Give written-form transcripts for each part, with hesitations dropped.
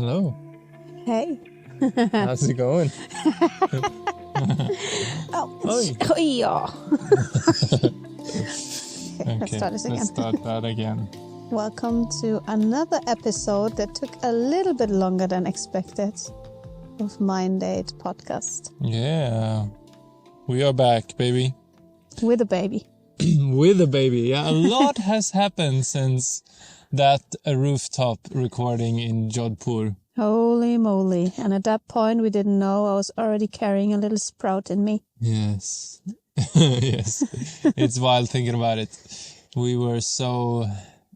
Hello. Hey. How's it going? Oi. Ja. Okay, let's start this again. Let's start that again. Welcome to another episode that took a little bit longer than expected of MindDate podcast. Yeah. We are back, baby. With a baby. With a baby. Yeah, a lot has happened since that rooftop recording in Jodhpur. Holy moly. And at that point, we didn't know I was already carrying a little sprout in me. Yes. Yes. It's wild thinking about it. We were so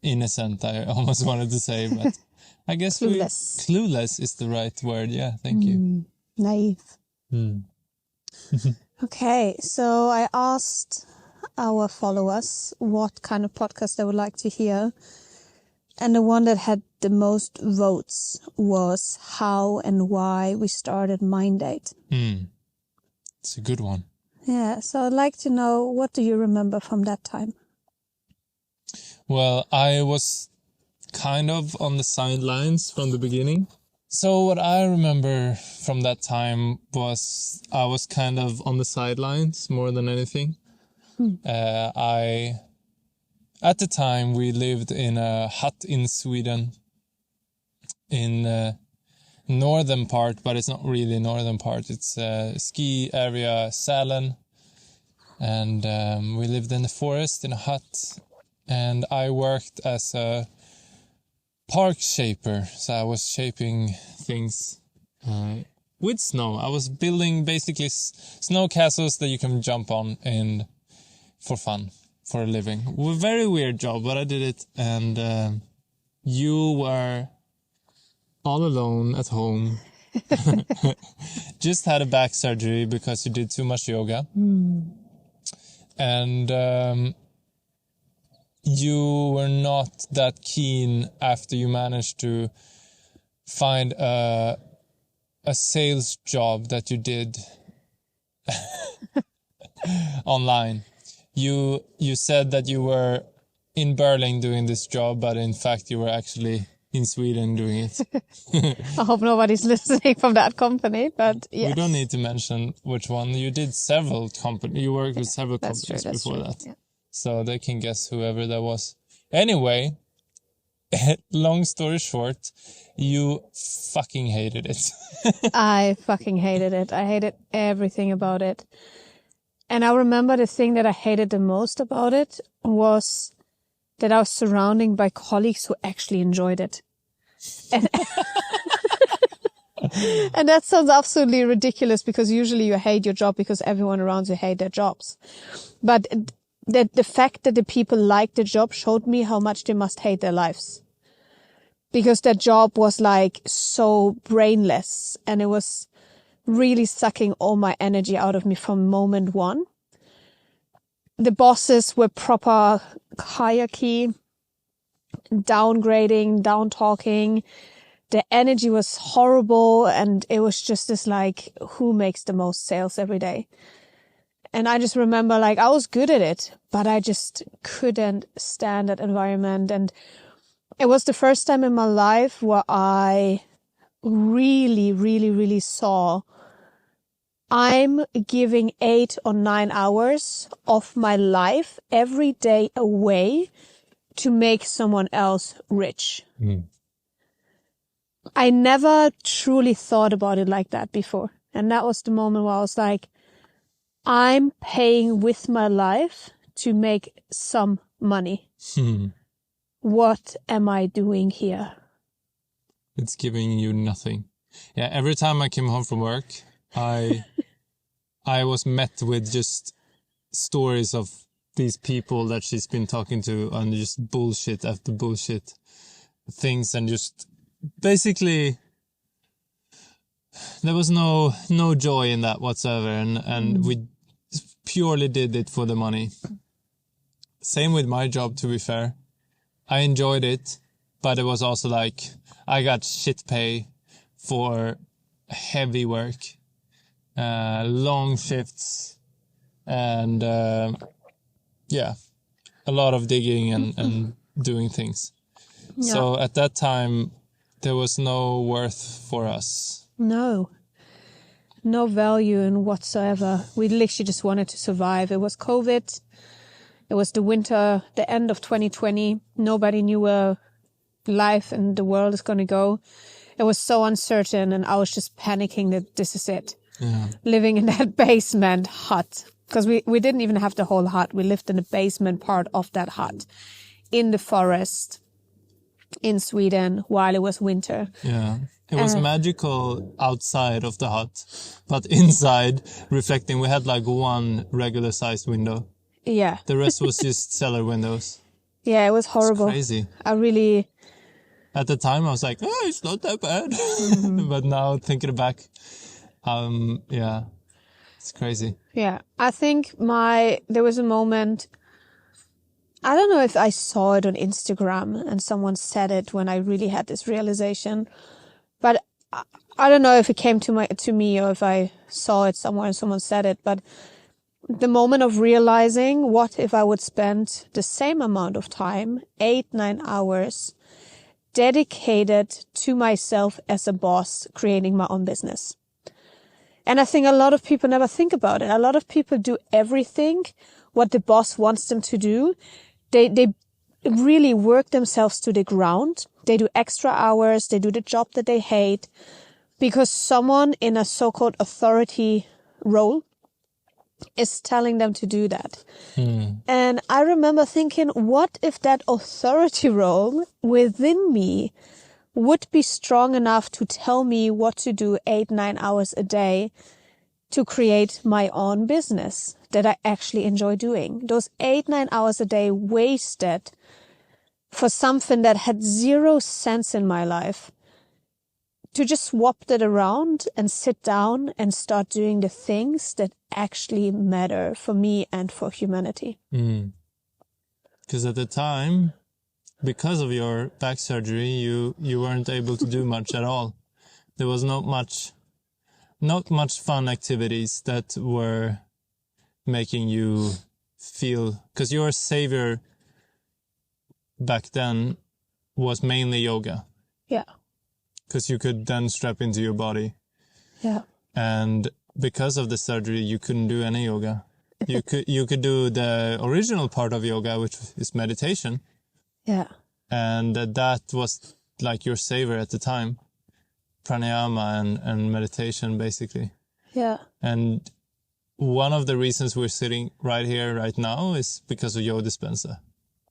innocent, I almost wanted to say, but I guess Clueless. Clueless is the right word. Yeah, thank you. Naive. Okay, so I asked our followers what kind of podcast they would like to hear. And the one that had the most votes was how and why we started MindDate. It's a good one. Yeah, so I'd like to know, what do you remember from that time? Well, I was kind of on the sidelines from the beginning. So what I remember from that time was I was kind of on the sidelines more than anything. At the time, we lived in a hut in Sweden, in northern part, but it's not really northern part. It's a ski area, Sälen, and we lived in the forest in a hut. And I worked as a park shaper, so I was shaping things with snow. I was building basically snow castles that you can jump on and for fun. For a living. A very weird job, but I did it. And you were all alone at home. Just had a back surgery because you did too much yoga. And you were not that keen after you managed to find a sales job that you did online. You said that you were in Berlin doing this job, but in fact you were actually in Sweden doing it. I hope nobody's listening from that company, but yes. We don't need to mention which one. You did several companies. You worked with several companies before that. Yeah. So they can guess whoever that was. Anyway, long story short, you fucking hated it. I fucking hated it. I hated everything about it. And I remember the thing that I hated the most about it was that I was surrounded by colleagues who actually enjoyed it. And, and that sounds absolutely ridiculous because usually you hate your job because everyone around you hate their jobs. But the fact that the people liked the job showed me how much they must hate their lives. Because that job was like so brainless and it was really sucking all my energy out of me from moment one. The bosses were proper hierarchy, downgrading, down talking. The energy was horrible and it was just this like, who makes the most sales every day? And I just remember like I was good at it, but I just couldn't stand that environment. And it was the first time in my life where I really saw I'm giving 8 or 9 hours of my life every day away to make someone else rich. I never truly thought about it like that before. And that was the moment where I was like, I'm paying with my life to make some money. What am I doing here? It's giving you nothing. Yeah, every time I came home from work, I was met with just stories of these people that she's been talking to and just bullshit after bullshit things, and just basically there was no joy in that whatsoever, and we purely did it for the money. Same with my job, to be fair. I enjoyed it, but it was also like I got shit pay for heavy work. Long shifts and a lot of digging and doing things. Yeah. So at that time there was no worth for us. No value in whatsoever. We literally just wanted to survive. It was COVID. It was the winter, the end of 2020. Nobody knew where life and the world is going to go. It was so uncertain, and I was just panicking that this is it. Yeah. Living in that basement hut. Because we didn't even have the whole hut. We lived in the basement part of that hut in the forest in Sweden while it was winter. Yeah. It was magical outside of the hut, but inside, reflecting, we had like one regular sized window. Yeah. The rest was just cellar windows. Yeah, it was horrible. It's crazy. At the time, I was like, oh, it's not that bad. But now thinking back, yeah, it's crazy. Yeah. I think there was a moment, I don't know if I saw it on Instagram and someone said it when I really had this realization, but I don't know if it came to me or if I saw it somewhere and someone said it, but the moment of realizing, what if I would spend the same amount of time, 8-9 hours, dedicated to myself as a boss, creating my own business. And I think a lot of people never think about it. A lot of people do everything what the boss wants them to do. They really work themselves to the ground. They do extra hours. They do the job that they hate because someone in a so-called authority role is telling them to do that. And I remember thinking, what if that authority role within me would be strong enough to tell me what to do 8-9 hours a day to create my own business that I actually enjoy doing. Those 8-9 hours a day wasted for something that had zero sense in my life, to just swap that around and sit down and start doing the things that actually matter for me and for humanity. Because at the time, because of your back surgery, you weren't able to do much at all. There was not much fun activities that were making you feel, because your savior back then was mainly yoga. Yeah. Because you could then strap into your body. Yeah. And because of the surgery, you couldn't do any yoga. You could do the original part of yoga, which is meditation. Yeah. And that was like your savior at the time. Pranayama and meditation, basically. Yeah. And one of the reasons we're sitting right here, right now, is because of Joe Dispenza.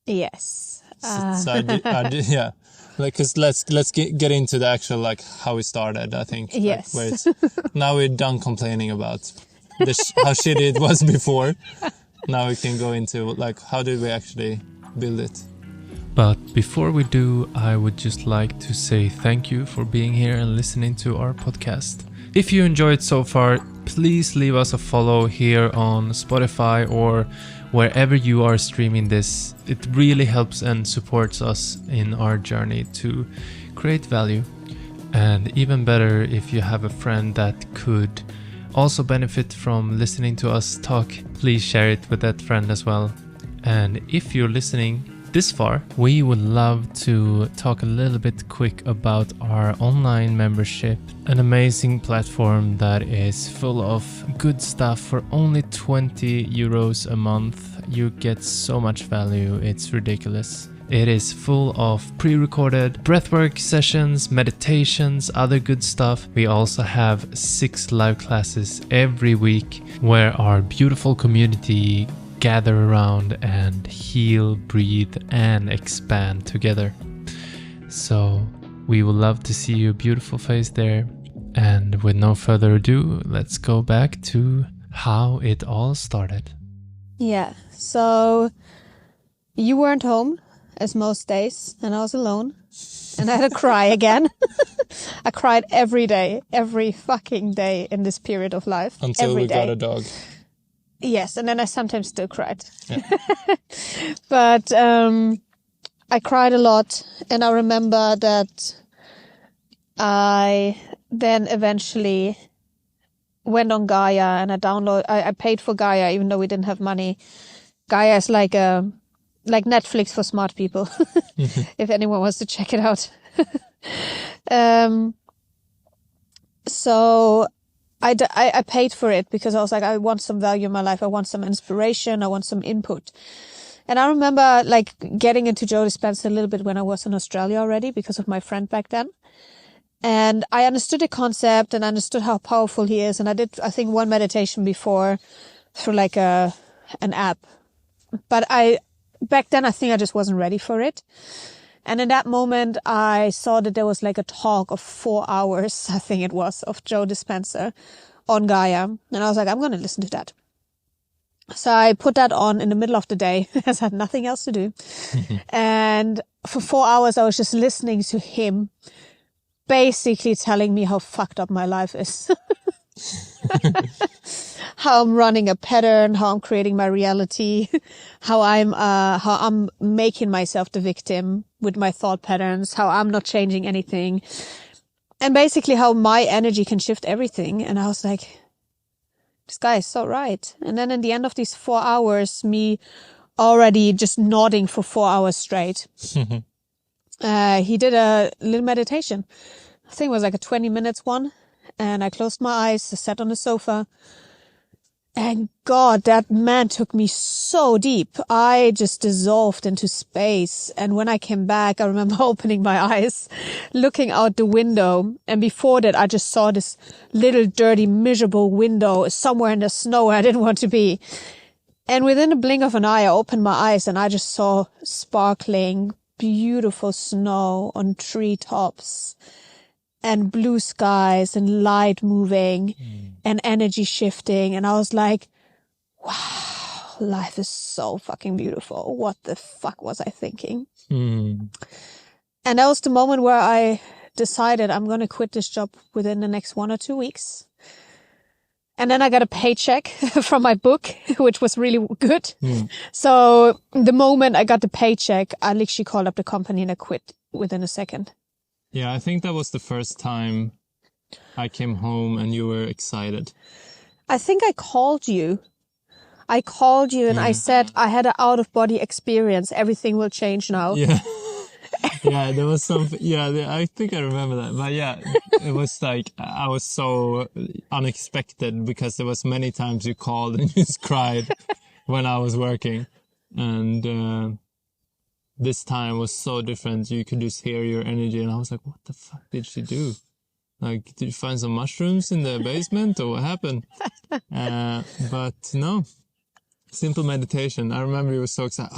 Yes. Yeah. Like, cause let's get into the actual, like, how it started, I think. Yes. Like, where it's, now we're done complaining about how shitty it was before. Now we can go into, like, how did we actually build it? But before we do, I would just like to say thank you for being here and listening to our podcast. If you enjoyed so far, please leave us a follow here on Spotify or wherever you are streaming this. It really helps and supports us in our journey to create value. And even better, if you have a friend that could also benefit from listening to us talk, please share it with that friend as well. And if you're listening this far, we would love to talk a little bit quick about our online membership, an amazing platform that is full of good stuff for only 20 euros a month. You get so much value, it's ridiculous. It is full of pre-recorded breathwork sessions, meditations, other good stuff. We also have 6 live classes every week where our beautiful community gather around and heal, breathe, and expand together. So we would love to see your beautiful face there. And with no further ado, let's go back to how it all started. Yeah. So you weren't home, as most days, and I was alone. And I had to cry again. I cried every day, every fucking day in this period of life. Until every we day. got a dog. Yes, and then I sometimes still cried. Yeah. But I cried a lot, and I remember that I then eventually went on Gaia, and I paid for Gaia even though we didn't have money. Gaia is like Netflix for smart people, if anyone wants to check it out. So I paid for it because I was like, I want some value in my life. I want some inspiration. I want some input. And I remember like getting into Joe Dispenza a little bit when I was in Australia already because of my friend back then. And I understood the concept and understood how powerful he is. And I did, I think, one meditation before through like an app. But back then, I think I just wasn't ready for it. And in that moment, I saw that there was like a talk of 4 hours, I think it was, of Joe Dispenza on Gaia. And I was like, I'm going to listen to that. So I put that on in the middle of the day as I had nothing else to do. And for 4 hours, I was just listening to him basically telling me how fucked up my life is. How I'm running a pattern, how I'm creating my reality, how I'm making myself the victim with my thought patterns, how I'm not changing anything, and basically how my energy can shift everything. And I was like, this guy is so right. And then in the end of these 4 hours, me already just nodding for 4 hours straight, he did a little meditation. I think it was like a 20 minutes one. And I closed my eyes, I sat on the sofa. And God, that man took me so deep. I just dissolved into space. And when I came back, I remember opening my eyes, looking out the window. And before that, I just saw this little dirty, miserable window somewhere in the snow where I didn't want to be. And within a blink of an eye, I opened my eyes and I just saw sparkling, beautiful snow on treetops. And blue skies and light moving and energy shifting. And I was like, wow, life is so fucking beautiful. What the fuck was I thinking? And that was the moment where I decided I'm going to quit this job within the next 1 or 2 weeks. And then I got a paycheck from my book, which was really good. So the moment I got the paycheck, I literally called up the company and I quit within a second. Yeah, I think that was the first time I came home and you were excited. I think I called you. And I said I had an out-of-body experience. Everything will change now. Yeah. Yeah, there was something. Yeah, I think I remember that. But yeah, it was like, I was so unexpected because there was many times you called and you just cried when I was working. And this time was so different. You could just hear your energy. And I was like, what the fuck did she do? Like, did you find some mushrooms in the basement or what happened? But no, simple meditation. I remember you were so excited.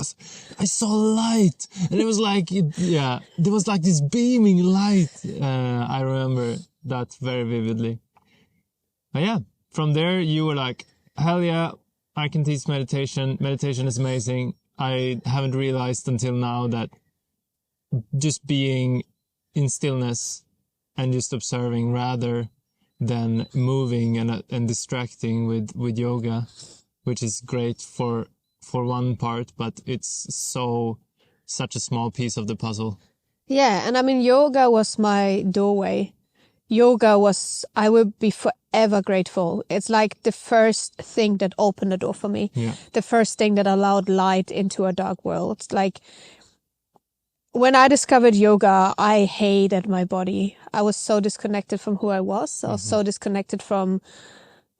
I saw light. And it was like, there was like this beaming light. I remember that very vividly. But yeah, from there you were like, hell yeah, I can teach meditation. Meditation is amazing. I haven't realized until now that just being in stillness and just observing rather than moving and distracting with yoga, which is great for one part, but it's such a small piece of the puzzle. Yeah, and I mean, yoga was my doorway. I would be forever grateful. It's like the first thing that opened the door for me. Yeah. The first thing that allowed light into a dark world. It's like when I discovered yoga, I hated my body. I was so disconnected from who I was. I was so disconnected from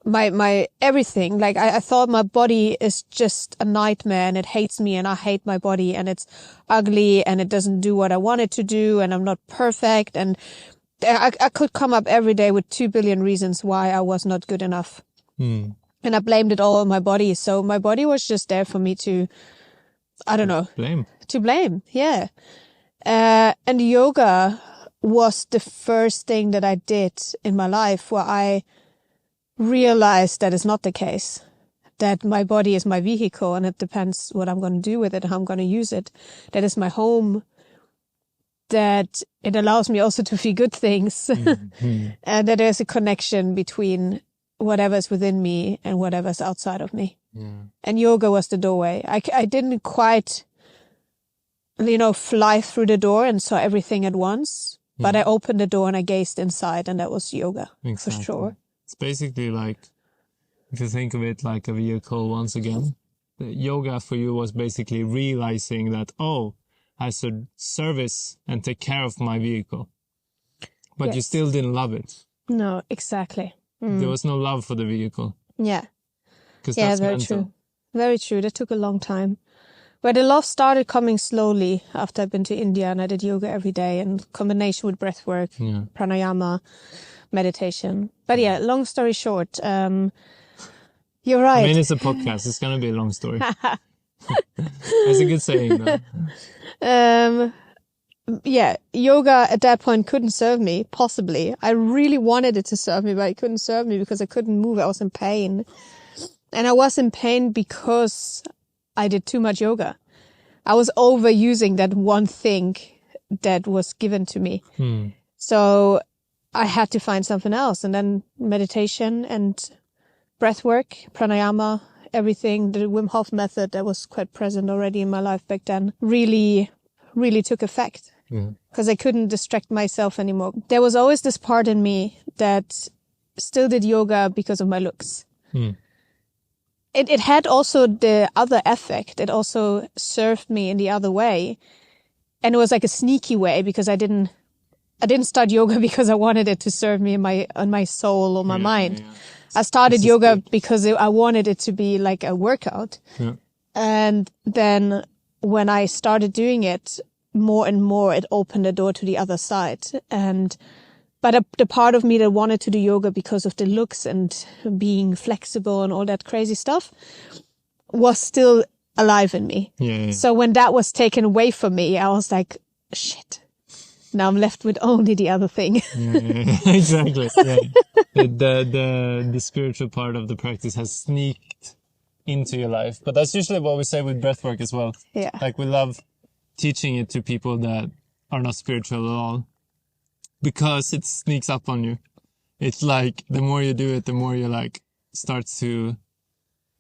my everything. Like I thought my body is just a nightmare and it hates me and I hate my body and it's ugly and it doesn't do what I want it to do and I'm not perfect. And I could come up every day with 2 billion reasons why I was not good enough. And I blamed it all on my body. So my body was just there for me to, I don't know. To blame. Yeah. And yoga was the first thing that I did in my life where I realized that it's not the case. That my body is my vehicle and it depends what I'm going to do with it, how I'm going to use it. That is my home. That it allows me also to feel good things. And that there's a connection between whatever's within me and whatever's outside of me. And yoga was the doorway. I didn't quite, fly through the door and saw everything at once. But I opened the door and I gazed inside and that was yoga. Exactly. For sure. It's basically like, if you think of it like a vehicle once again, yoga for you was basically realizing that, I should service and take care of my vehicle. But you still didn't love it. No, exactly. There was no love for the vehicle. Yeah. Because Yeah, that's very mental. true. Very true. That took a long time. But the love started coming slowly after I'd been to India and I did yoga every day in combination with breath work, pranayama, meditation. But yeah, long story short, you're right. I mean, it's a podcast. It's going to be a long story. That's a good saying, though. Yeah, yoga at that point couldn't serve me, possibly. I really wanted it to serve me, but it couldn't serve me because I couldn't move. I was in pain. And I was in pain because I did too much yoga. I was overusing that one thing that was given to me. So I had to find something else. And then meditation and breath work, pranayama, everything, the Wim Hof method that was quite present already in my life back then really took effect. Because I couldn't distract myself anymore. There was always this part in me that still did yoga because of my looks. It had also the other effect. It also served me in the other way. And it was like a sneaky way because I didn't start yoga because I wanted it to serve me on my soul or my mind. Yeah. I started yoga because I wanted it to be like a workout. Yeah. And then when I started doing it more and more, it opened the door to the other side. But the part of me that wanted to do yoga because of the looks and being flexible and all that crazy stuff was still alive in me. Yeah. So when that was taken away from me, I was like, shit, now I'm left with only the other thing. Yeah. Exactly. Yeah. The spiritual part of the practice has sneaked into your life. But that's usually what we say with breathwork as well. Yeah. Like we love teaching it to people that are not spiritual at all. Because it sneaks up on you. It's like, the more you do it, the more you like,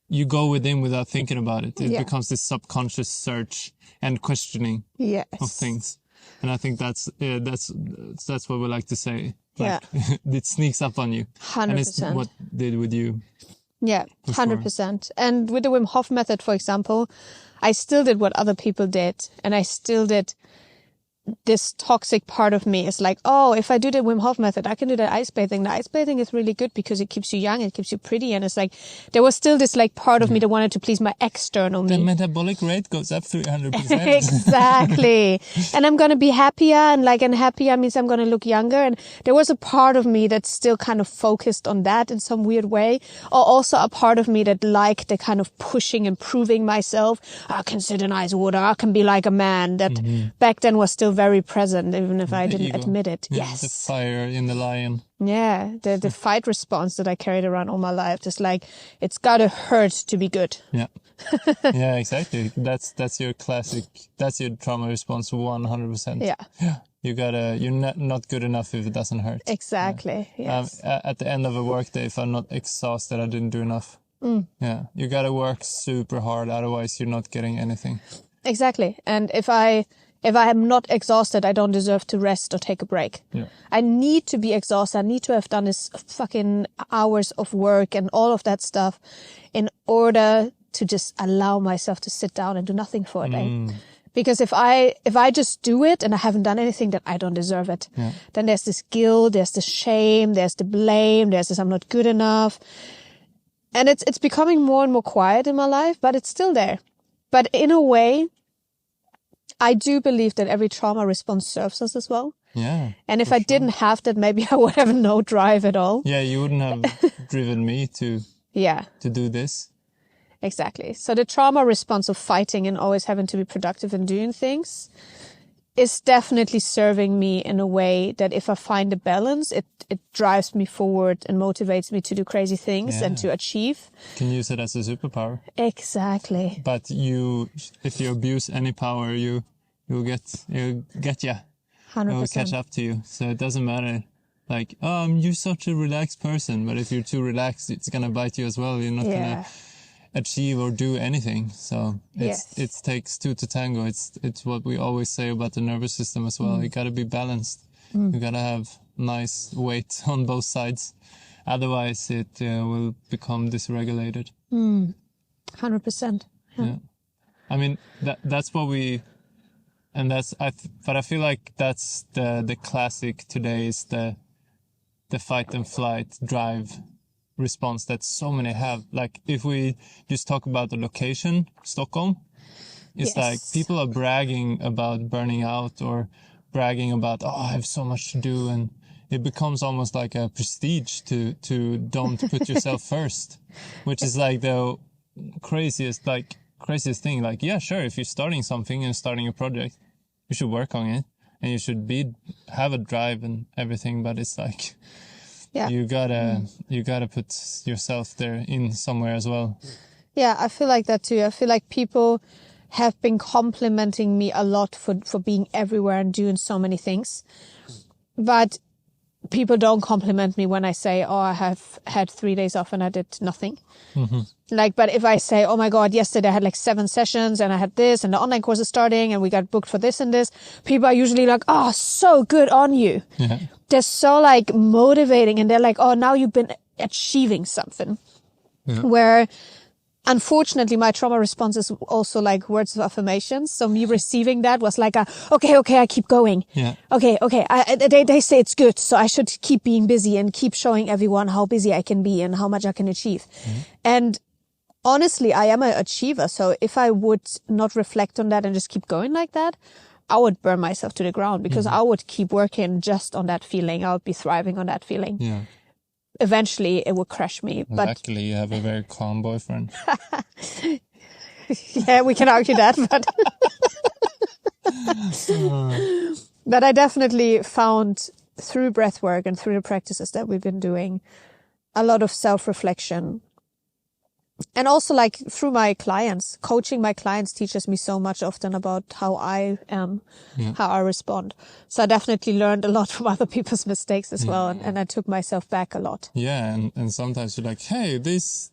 you go within without thinking about it. It becomes this subconscious search and questioning of things. And I think that's what we like to say. Like, it sneaks up on you. 100%. And it's what it did with you. Yeah, 100%. And with the Wim Hof method, for example, I still did what other people did. And I still did this toxic part of me is like, oh, if I do the Wim Hof method, I can do the ice bathing. The ice bathing is really good because it keeps you young, it keeps you pretty. And it's like, there was still this like part of me that wanted to please my external me. The metabolic rate goes up 300%. Exactly. And I'm going to be happier, and happier means I'm going to look younger. And there was a part of me that still kind of focused on that in some weird way. Or also a part of me that liked the kind of pushing and proving myself. I can sit in ice water. I can be like a man. That back then was still very present, even if I didn't admit it. Yeah, yes. The fire in the lion. Yeah, the fight response that I carried around all my life. Just like, it's gotta hurt to be good. Yeah. Yeah, exactly. That's your classic, that's your trauma response 100%. Yeah. You're not good enough if it doesn't hurt. Exactly, yes. At the end of a workday, if I'm not exhausted, I didn't do enough. Yeah, you gotta work super hard, otherwise you're not getting anything. Exactly. And if I am not exhausted, I don't deserve to rest or take a break. Yeah. I need to be exhausted. I need to have done this fucking hours of work and all of that stuff in order to just allow myself to sit down and do nothing for a day. Because if I just do it and I haven't done anything, then I don't deserve it. Yeah. Then there's this guilt, there's the shame, there's the blame, there's this I'm not good enough. And it's becoming more and more quiet in my life, but it's still there. But in a way, I do believe that every trauma response serves us as well. Yeah. And if I didn't have that, maybe I would have no drive at all. Yeah, you wouldn't have driven me to do this. Exactly. So the trauma response of fighting and always having to be productive and doing things is definitely serving me in a way that if I find a balance, it drives me forward and motivates me to do crazy things and to achieve. You can use it as a superpower. Exactly. But if you abuse any power, you'll get you. 100%. It will catch up to you. So it doesn't matter. Like, you're such a relaxed person, but if you're too relaxed, it's gonna bite you as well. You're not gonna achieve or do anything. So it takes two to tango. It's what we always say about the nervous system as well. You gotta be balanced. You gotta have nice weight on both sides. Otherwise it will become dysregulated. 100%. Yeah. I mean, that's what we And but I feel like that's the classic today is the fight and flight drive response that so many have. Like if we just talk about the location, Stockholm, it's like people are bragging about burning out or bragging about, oh, I have so much to do, and it becomes almost like a prestige to don't put yourself first, which is like the craziest thing. Like, yeah, sure, if you're starting something and starting a project, you should work on it and you should have a drive and everything, but it's like you gotta put yourself there in somewhere as well. Yeah, I feel like that too. I feel like people have been complimenting me a lot for being everywhere and doing so many things. But people don't compliment me when I say, oh, I have had 3 days off and I did nothing. Mm-hmm. Like, but if I say, oh my God, yesterday I had like 7 sessions and I had this and the online course is starting and we got booked for this and this, people are usually like, oh, so good on you. Yeah. They're so like motivating and they're like, oh, now you've been achieving something. Yeah. Where unfortunately, my trauma response is also like words of affirmation. So me receiving that was like, okay, I keep going. Yeah. Okay. They say it's good. So I should keep being busy and keep showing everyone how busy I can be and how much I can achieve. Mm-hmm. And honestly, I am an achiever. So if I would not reflect on that and just keep going like that, I would burn myself to the ground because I would keep working just on that feeling. I would be thriving on that feeling. Yeah. Eventually it will crash me. But luckily you have a very calm boyfriend. Yeah, we can argue that, but I definitely found through breathwork and through the practices that we've been doing a lot of self-reflection. And also like through my clients, coaching my clients teaches me so much often about how I am, how I respond. So I definitely learned a lot from other people's mistakes as well. And I took myself back a lot. Yeah. And sometimes you're like, hey, this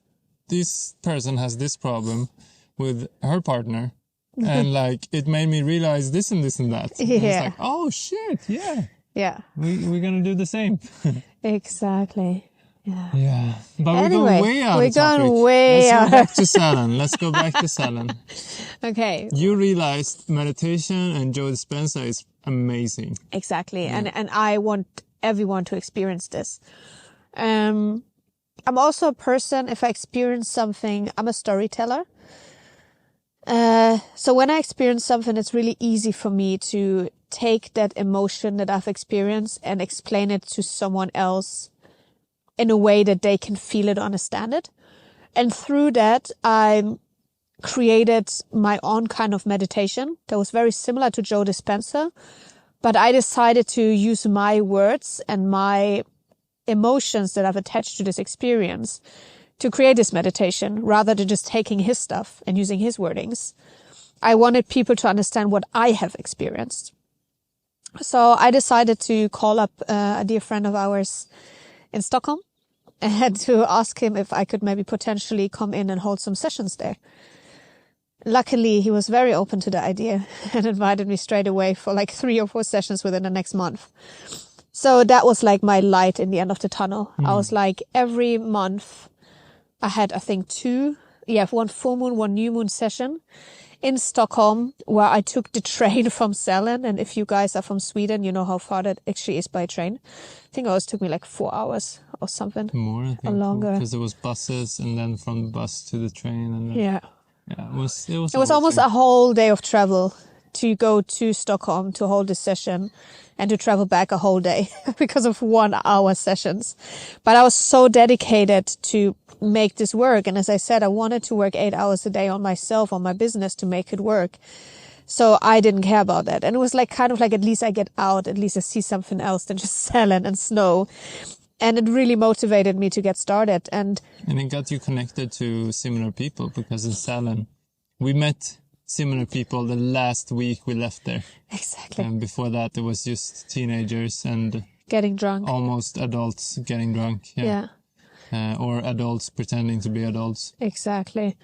person has this problem with her partner. And like, it made me realize this and this and that. Yeah. And it's like, oh shit. Yeah. Yeah. We're going to do the same. Exactly. Yeah. But anyway, we go way out of topic. Let's go back to Salon. Okay. You realized meditation and Joe Dispenza is amazing. Exactly. Yeah. And I want everyone to experience this. I'm also a person, if I experience something, I'm a storyteller. So when I experience something, it's really easy for me to take that emotion that I've experienced and explain it to someone else in a way that they can feel it, understand it. And through that, I created my own kind of meditation that was very similar to Joe Dispenza, but I decided to use my words and my emotions that I've attached to this experience to create this meditation rather than just taking his stuff and using his wordings. I wanted people to understand what I have experienced. So I decided to call up a dear friend of ours in Stockholm and to ask him if I could maybe potentially come in and hold some sessions there. Luckily, he was very open to the idea and invited me straight away for like 3 or 4 sessions within the next month. So that was like my light in the end of the tunnel. I was like, every month I had, I think 1 full moon, 1 new moon session in Stockholm, where I took the train from Sälen. And if you guys are from Sweden, you know how far that actually is by train. I think it always took me like 4 hours or something. More, I think. Or longer. Because it was buses and then from the bus to the train. And then, it was almost a whole day of travel to go to Stockholm to hold this session and to travel back a whole day because of 1 hour sessions. But I was so dedicated to make this work. And as I said, I wanted to work 8 hours a day on myself, on my business to make it work. So I didn't care about that. And it was like kind of like, at least I get out, at least I see something else than just Sälen and snow. And it really motivated me to get started. And it got you connected to similar people, because in Sälen, we met similar people the last week we left there. Exactly. And before that, it was just teenagers and getting drunk. Almost adults getting drunk. Yeah. Or adults pretending to be adults. Exactly.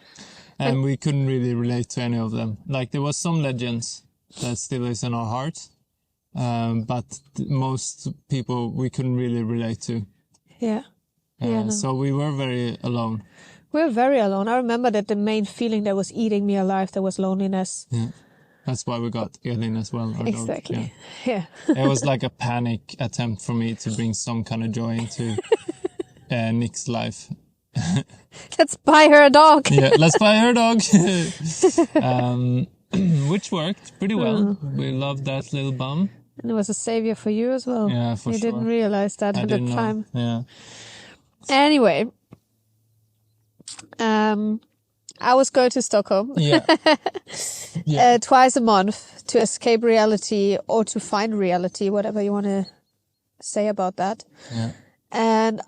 And we couldn't really relate to any of them. Like, there was some legends that still is in our heart. But most people we couldn't really relate to. Yeah. So we were very alone. We were very alone. I remember that the main feeling that was eating me alive, there was loneliness. Yeah. That's why we got Elin as well. Our Exactly. dog. Yeah. It was like a panic attempt for me to bring some kind of joy into Nick's life. Let's buy her a dog. Yeah, let's buy her a dog. Which worked pretty well. We loved that little bum. And it was a savior for you as well. Yeah, for you sure. didn't realize that at the time. Yeah. Anyway, I was going to Stockholm twice a month to escape reality or to find reality, whatever you want to say about that. Yeah. And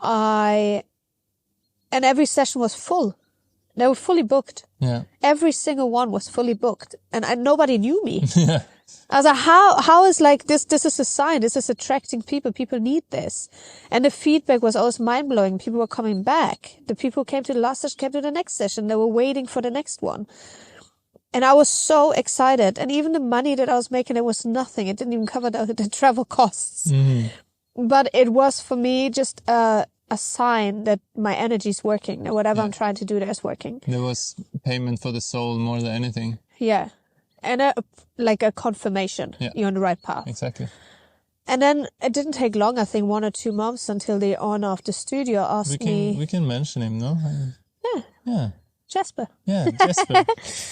every session was full. They were fully booked. Yeah. Every single one was fully booked, and nobody knew me. Yeah. I was like, how is like this? This is a sign. This is attracting people. People need this. And the feedback was always mind blowing. People were coming back. The people who came to the last session came to the next session. They were waiting for the next one. And I was so excited. And even the money that I was making, it was nothing. It didn't even cover the travel costs. Mm-hmm. But it was for me just a sign that my energy is working. That whatever I'm trying to do there is working. There was payment for the soul more than anything. Yeah. And a confirmation you're on the right path. Exactly. And then it didn't take long, I think 1 or 2 months, until the owner of the studio asked me... We can mention him, no? Yeah. Jesper. Yeah, Jesper.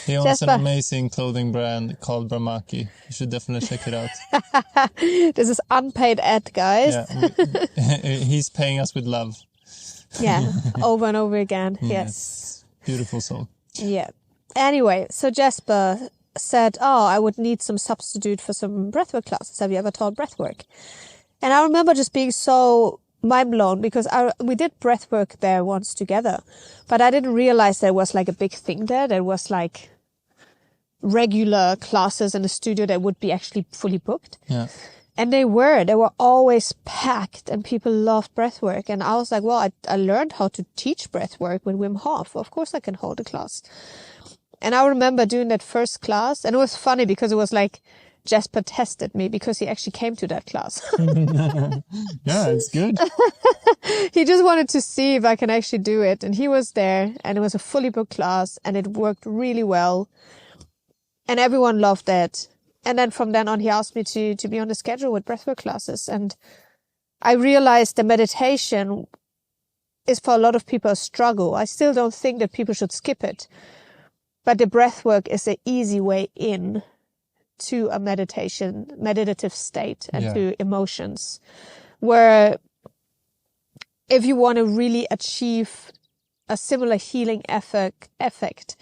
He owns an amazing clothing brand called Bramaki. You should definitely check it out. This is unpaid ad, guys. Yeah, he's paying us with love. Yeah, over and over again. Yes. Beautiful soul. Yeah. Anyway, so Jesper said, I would need some substitute for some breathwork classes. Have you ever taught breathwork? And I remember just being so mind blown because we did breathwork there once together, but I didn't realize there was like a big thing there. There was like regular classes in the studio that would be actually fully booked. Yeah. And they were always packed and people loved breathwork. And I was like, well, I learned how to teach breathwork with Wim Hof. Of course I can hold a class. And I remember doing that first class, and it was funny because it was like Jesper tested me because he actually came to that class. Yeah, it's good. He just wanted to see if I can actually do it. And he was there, and it was a fully booked class, and it worked really well. And everyone loved that. And then from then on, he asked me to be on the schedule with breathwork classes. And I realized the meditation is for a lot of people a struggle. I still don't think that people should skip it. But the breathwork is an easy way in to a meditative state and to emotions. Where if you want to really achieve a similar healing effect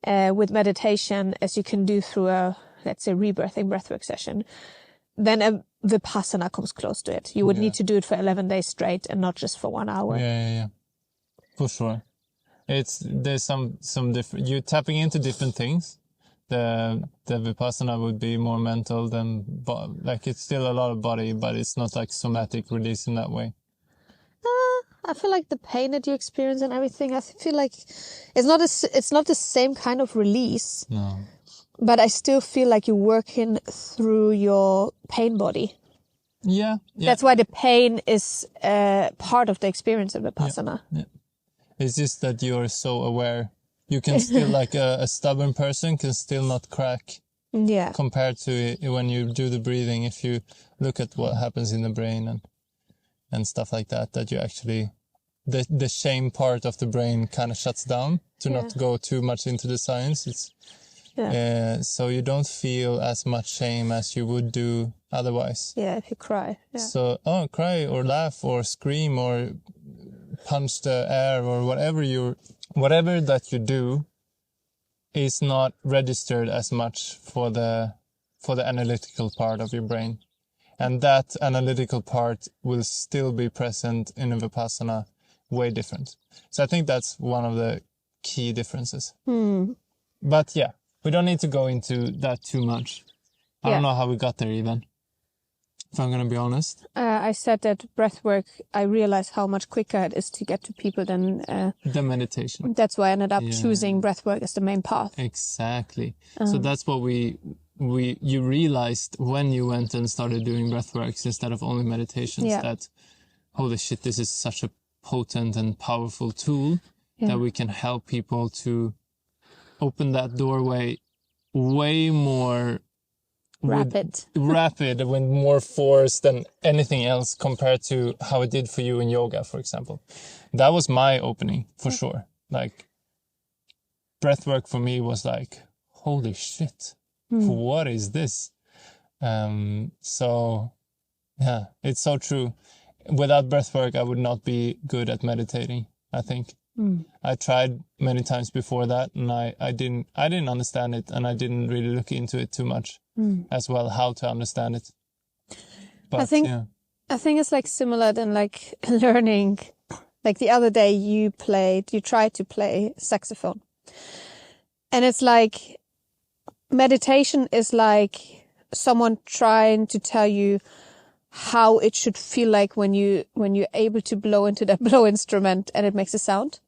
with meditation as you can do through a, let's say, rebirthing breathwork session, then a Vipassana comes close to it. You would need to do it for 11 days straight and not just for 1 hour. Yeah. For sure. There's some different, you're tapping into different things. The Vipassana would be more mental than, like it's still a lot of body, but it's not like somatic release in that way. I feel like the pain that you experience and everything, I feel like it's not the same kind of release. No. But I still feel like you're working through your pain body. Yeah. That's why the pain is part of the experience of Vipassana. Yeah. It's just that you're so aware. You can still, like a stubborn person can still not crack. Yeah. Compared to when you do the breathing, if you look at what happens in the brain and stuff like that you actually, the shame part of the brain kind of shuts down to not go too much into the science. So you don't feel as much shame as you would do otherwise. Yeah, if you cry. Yeah. So, cry or laugh or scream or punch the air or whatever that you do is not registered as much for the analytical part of your brain. And that analytical part will still be present in a Vipassana way different. So I think that's one of the key differences. But yeah, we don't need to go into that too much. I don't know how we got there even, if I'm going to be honest. I said that breathwork, I realized how much quicker it is to get to people than the meditation. That's why I ended up choosing breathwork as the main path. Exactly. So that's what you realized when you went and started doing breathworks instead of only meditations, that holy shit, this is such a potent and powerful tool that we can help people to open that doorway way more Rapid with more force than anything else compared to how it did for you in yoga, for example. That was my opening for sure. Like breathwork for me was like, holy shit, what is this? So yeah, it's so true. Without breathwork, I would not be good at meditating, I think. I tried many times before that, and I didn't understand it, and I didn't really look into it too much as well, how to understand it. But I think it's like similar than like learning. Like the other day you tried to play saxophone. And it's like meditation is like someone trying to tell you how it should feel like when you're able to blow into that blow instrument and it makes a sound.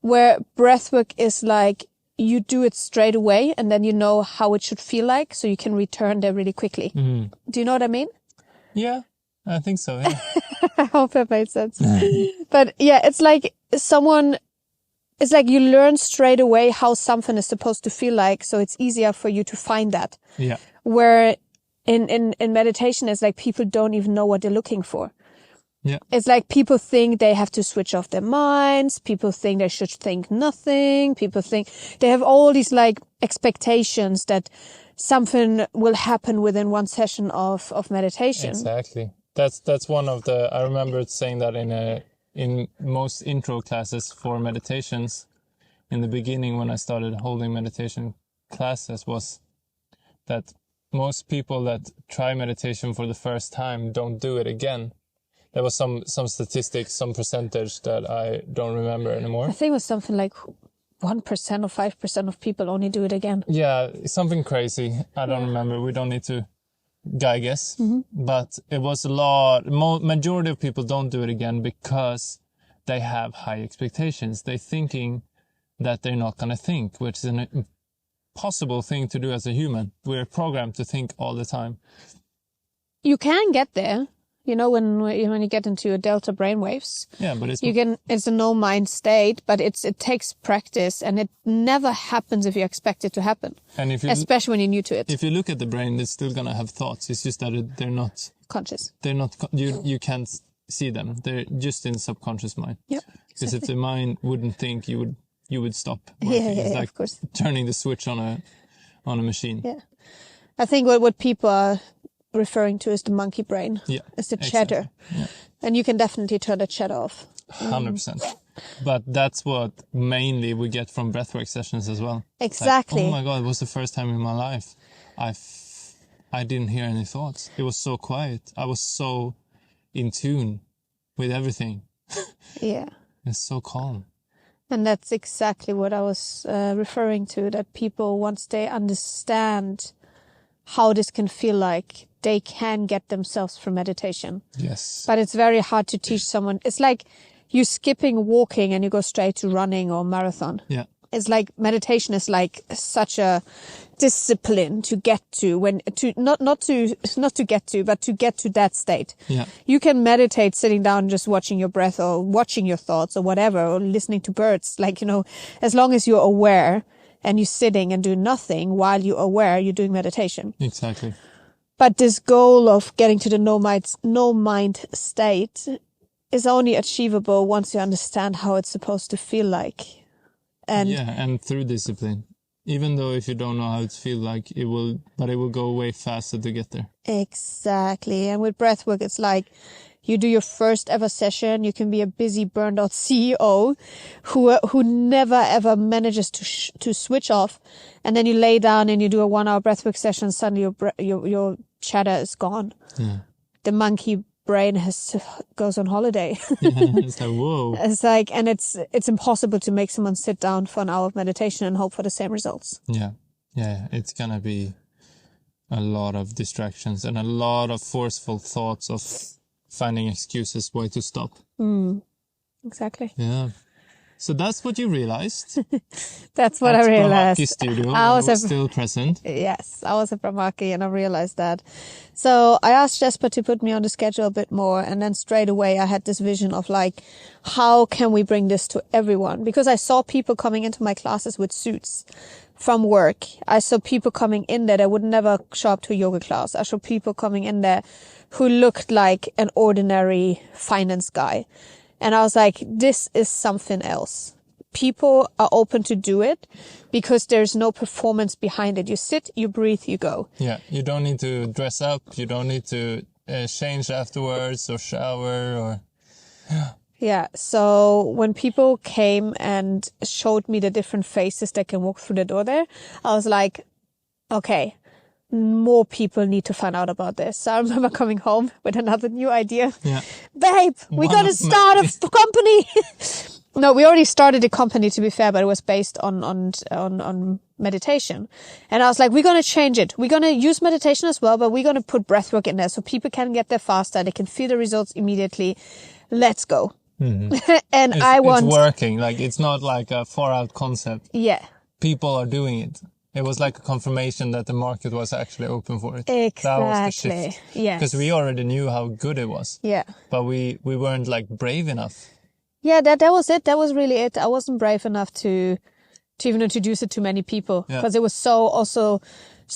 Where breathwork is like you do it straight away and then you know how it should feel like, so you can return there really quickly. Do you know what I mean? Yeah, I think so, yeah. I hope that made sense. But yeah, it's like you learn straight away how something is supposed to feel like, so it's easier for you to find that. Yeah. Where in meditation, it's like people don't even know what they're looking for. Yeah. It's like people think they have to switch off their minds. People think they should think nothing. People think they have all these like expectations that something will happen within one session of meditation. Exactly. That's one of the, I remember saying that in most intro classes for meditations in the beginning when I started holding meditation classes, was that most people that try meditation for the first time don't do it again. There was some statistics, some percentage that I don't remember anymore. I think it was something like 1% or 5% of people only do it again. Yeah, something crazy. I don't remember. We don't need to guess. But it was a lot. Majority of people don't do it again because they have high expectations. They're thinking that they're not going to think, which is an impossible thing to do as a human. We're programmed to think all the time. You can get there. You know, when you get into your delta brainwaves, yeah, but it's a no mind state, but it takes practice, and it never happens if you expect it to happen. And especially when you're new to it. If you look at the brain, it's still gonna have thoughts. It's just that they're not conscious. They're not. You can't see them. They're just in subconscious mind. Yep. Because if the mind wouldn't think, you would stop working. It's like of course. Turning the switch on a machine. Yeah, I think what people are referring to is the monkey brain. Yeah, it's the chatter. Yeah. And you can definitely turn the chatter off. 100%. But that's what mainly we get from breathwork sessions as well. Exactly. Like, oh my God, it was the first time in my life I didn't hear any thoughts. It was so quiet. I was so in tune with everything. Yeah. It's so calm. And that's exactly what I was referring to, that people, once they understand how this can feel like, they can get themselves through meditation. Yes. But it's very hard to teach someone. It's like you skipping walking and you go straight to running or marathon. Yeah. It's like meditation is like such a discipline to get to, but to get to that state. Yeah. You can meditate sitting down, just watching your breath or watching your thoughts or whatever, or listening to birds. Like, as long as you're aware and you're sitting and doing nothing while you're aware, you're doing meditation. Exactly. But this goal of getting to the no mind state is only achievable once you understand how it's supposed to feel like. And through discipline. Even though if you don't know how it feels like, it will go way faster to get there. Exactly. And with breathwork, it's like you do your first ever session. You can be a busy, burned out CEO who never ever manages to switch off. And then you lay down and you do a 1 hour breathwork session. Suddenly your chatter is gone. Yeah. The monkey brain goes on holiday. Yeah, it's like, whoa. It's like, and it's impossible to make someone sit down for an hour of meditation and hope for the same results. Yeah. It's gonna be a lot of distractions and a lot of forceful thoughts of finding excuses why to stop. Exactly. Yeah. So that's what you realized. That's what I realized. At studio, I was still present. Yes, I was at Brahmaki and I realized that. So I asked Jesper to put me on the schedule a bit more, and then straight away I had this vision of like, how can we bring this to everyone? Because I saw people coming into my classes with suits, from work. I saw people coming in there that would never show up to a yoga class. I saw people coming in there who looked like an ordinary finance guy. And I was like, this is something else. People are open to do it because there's no performance behind it. You sit, you breathe, you go. Yeah, you don't need to dress up. You don't need to change afterwards or shower or... Yeah, so when people came and showed me the different faces that can walk through the door there, I was like, okay, more people need to find out about this. So I remember coming home with another new idea. Yeah. Babe, we're going to start a company. No, we already started a company, to be fair, but it was based on meditation. And I was like, we're going to change it. We're going to use meditation as well, but we're going to put breathwork in there so people can get there faster. They can feel the results immediately. Let's go. Mm-hmm. And it's working. Like, it's not like a far out concept. Yeah. People are doing it. It was like a confirmation that the market was actually open for it. Exactly. That was the shift. Yeah. Because we already knew how good it was. Yeah. But we weren't like brave enough. Yeah, that was it. That was really it. I wasn't brave enough to even introduce it to many people because it was so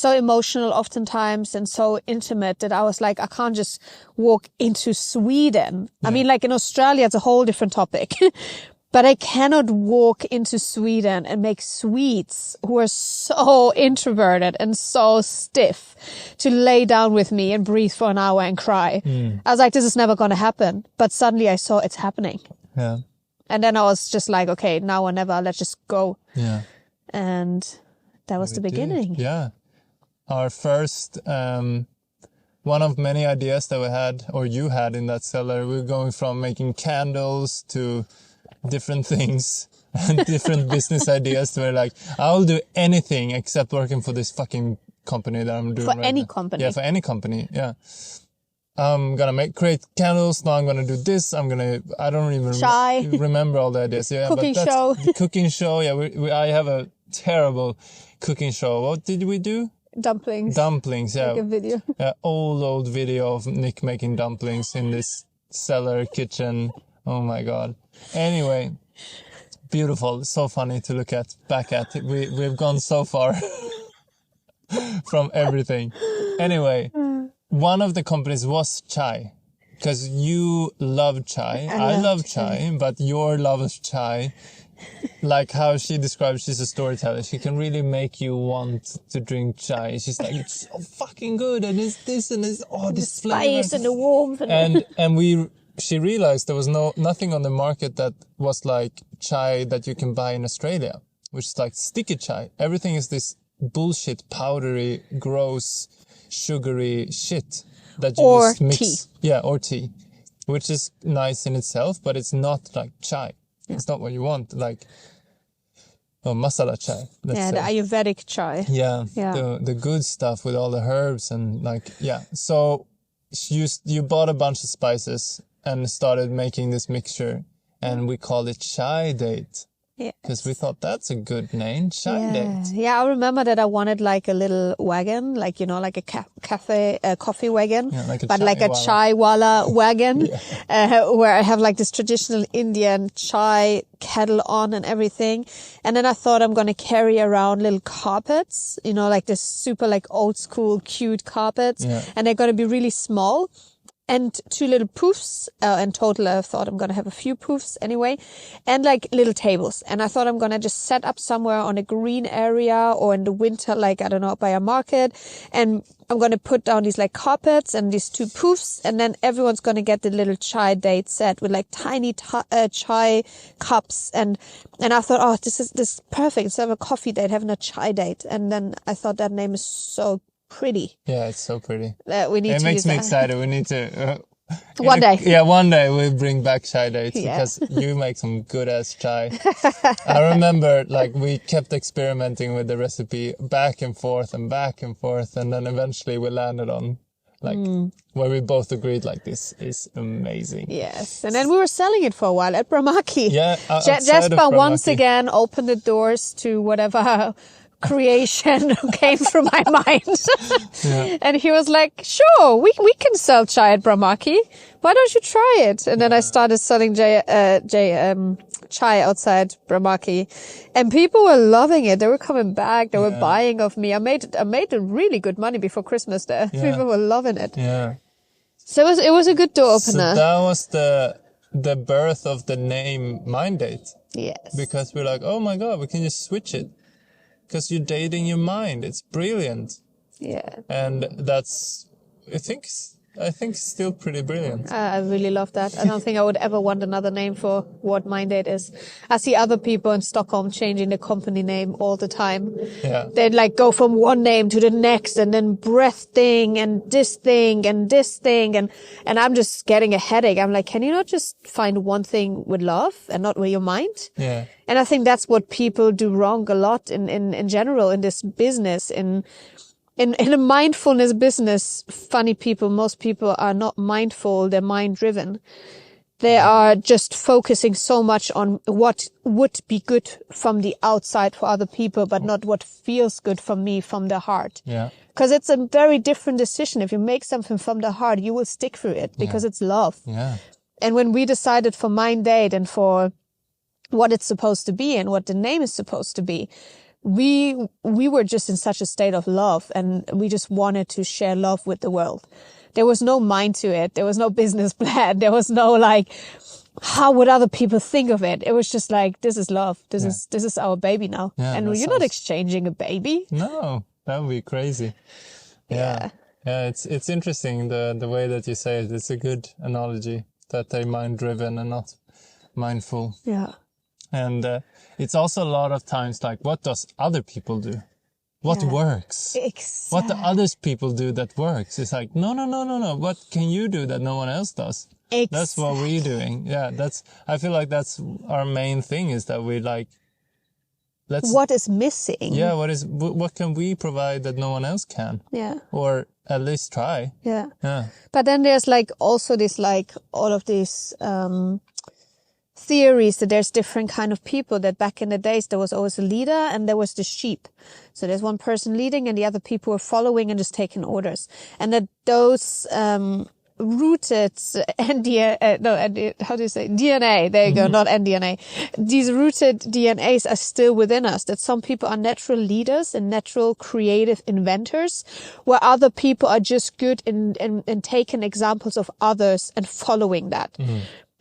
emotional oftentimes and so intimate that I was like, I can't just walk into Sweden. Yeah. I mean, like in Australia, it's a whole different topic. But I cannot walk into Sweden and make Swedes who are so introverted and so stiff to lay down with me and breathe for an hour and cry. I was like, this is never going to happen. But suddenly I saw it's happening. Yeah. And then I was just like, okay, now or never, let's just go. Yeah. And that was the beginning. Yeah. Our first, one of many ideas that we had, or you had in that cellar, we were going from making candles to different things and different business ideas. We're like, I'll do anything except working for this fucking company that I'm doing for any company. Yeah, for any company. Yeah. I'm gonna create candles. Now I'm gonna do this. I don't even remember all the ideas. Yeah, cooking show. Cooking show. Yeah, I have a terrible cooking show. What did we do? Dumplings. Yeah. Like a video. Old video of Nick making dumplings in this cellar kitchen. Oh my God. Anyway, beautiful. So funny to look back at. We've gone so far from everything. Anyway. One of the companies was chai, because you love chai. I love chai, but your love of chai, like how she describes, she's a storyteller. She can really make you want to drink chai. She's like, it's so fucking good, and it's this and it's the this spice flavor. and the warmth. She realized there was nothing on the market that was like chai that you can buy in Australia, which is like sticky chai. Everything is this bullshit, powdery, gross, sugary shit that you just mix. Tea. Yeah, or tea, which is nice in itself, but it's not like chai. Yeah. It's not what you want, like masala chai. The Ayurvedic chai. Yeah. The good stuff with all the herbs and like, yeah. So you bought a bunch of spices and started making this mixture, and we called it Chai Date. Yeah. Because we thought that's a good name, Chai Date. Yeah, I remember that I wanted like a little wagon, like, you know, like a coffee wagon, like a chai wala wagon, where I have like this traditional Indian chai kettle on and everything. And then I thought I'm going to carry around little carpets, you know, like this super like old school cute carpets. Yeah. And they're going to be really small. And 2 little poofs, in total I thought I'm going to have a few poofs anyway, and like little tables. And I thought I'm going to just set up somewhere on a green area or in the winter, like, I don't know, by a market. And I'm going to put down these like carpets and these 2 poofs, and then everyone's going to get the little chai date set with like tiny chai cups. And I thought, oh, this is perfect. Instead of a coffee date, having a chai date. And then I thought that name is so pretty. Yeah, it's so pretty. It makes me excited. We need to one day. Yeah, one day we'll bring back chai dates because you make some good ass chai. I remember like we kept experimenting with the recipe back and forth, and then eventually we landed on like where we both agreed like this is amazing. Yes, and then we were selling it for a while at Brahmaki. Yeah, Jesper once again opened the doors to whatever creation came through my mind. Yeah. And he was like, sure, we can sell chai at Brahmaki. Why don't you try it? And then I started selling chai outside Bramaki, and people were loving it. They were coming back. They were buying of me. I made really good money before Christmas there. Yeah. People were loving it. Yeah. So it was a good door opener. So that was the birth of the name MindDate. Yes. Because we're like, oh my God, we can just switch it. Because you're dating your mind. It's brilliant. Yeah. And that's, I think still pretty brilliant. I really love that. I don't think I would ever want another name for what MindDate is. I see other people in Stockholm changing the company name all the time. Yeah. They'd like go from one name to the next, and then breath thing and this thing and this thing. And I'm just getting a headache. I'm like, can you not just find one thing with love and not with your mind? Yeah. And I think that's what people do wrong a lot in general in this business. In a mindfulness business, most people are not mindful, they're mind driven. They are just focusing so much on what would be good from the outside for other people, but not what feels good for me from the heart. Yeah. Because it's a very different decision. If you make something from the heart, you will stick through it because it's love. Yeah. And when we decided for MindDate and for what it's supposed to be and what the name is supposed to be, we were just in such a state of love, and we just wanted to share love with the world. There was no mind to it. There was no business plan. There was no like, how would other people think of it? It was just like, this is love. This is our baby now. Yeah, and you're not exchanging a baby. No, that would be crazy. Yeah. It's interesting the way that you say it. It's a good analogy that they're mind driven and not mindful. Yeah. And it's also a lot of times like, what does other people do? What works? Exactly. What the others people do that works? It's like, no. What can you do that no one else does? Exactly. That's what we're doing. Yeah, I feel like that's our main thing, is that we like, what is missing? Yeah, what can we provide that no one else can? Yeah. Or at least try. Yeah. Yeah. But then there's like also this like all of these theories that there's different kind of people, that back in the days there was always a leader and there was the sheep. So there's one person leading and the other people were following and just taking orders. And that those rooted DNA, there you go, not NDNA. These rooted DNAs are still within us, that some people are natural leaders and natural creative inventors, where other people are just good in taking examples of others and following that.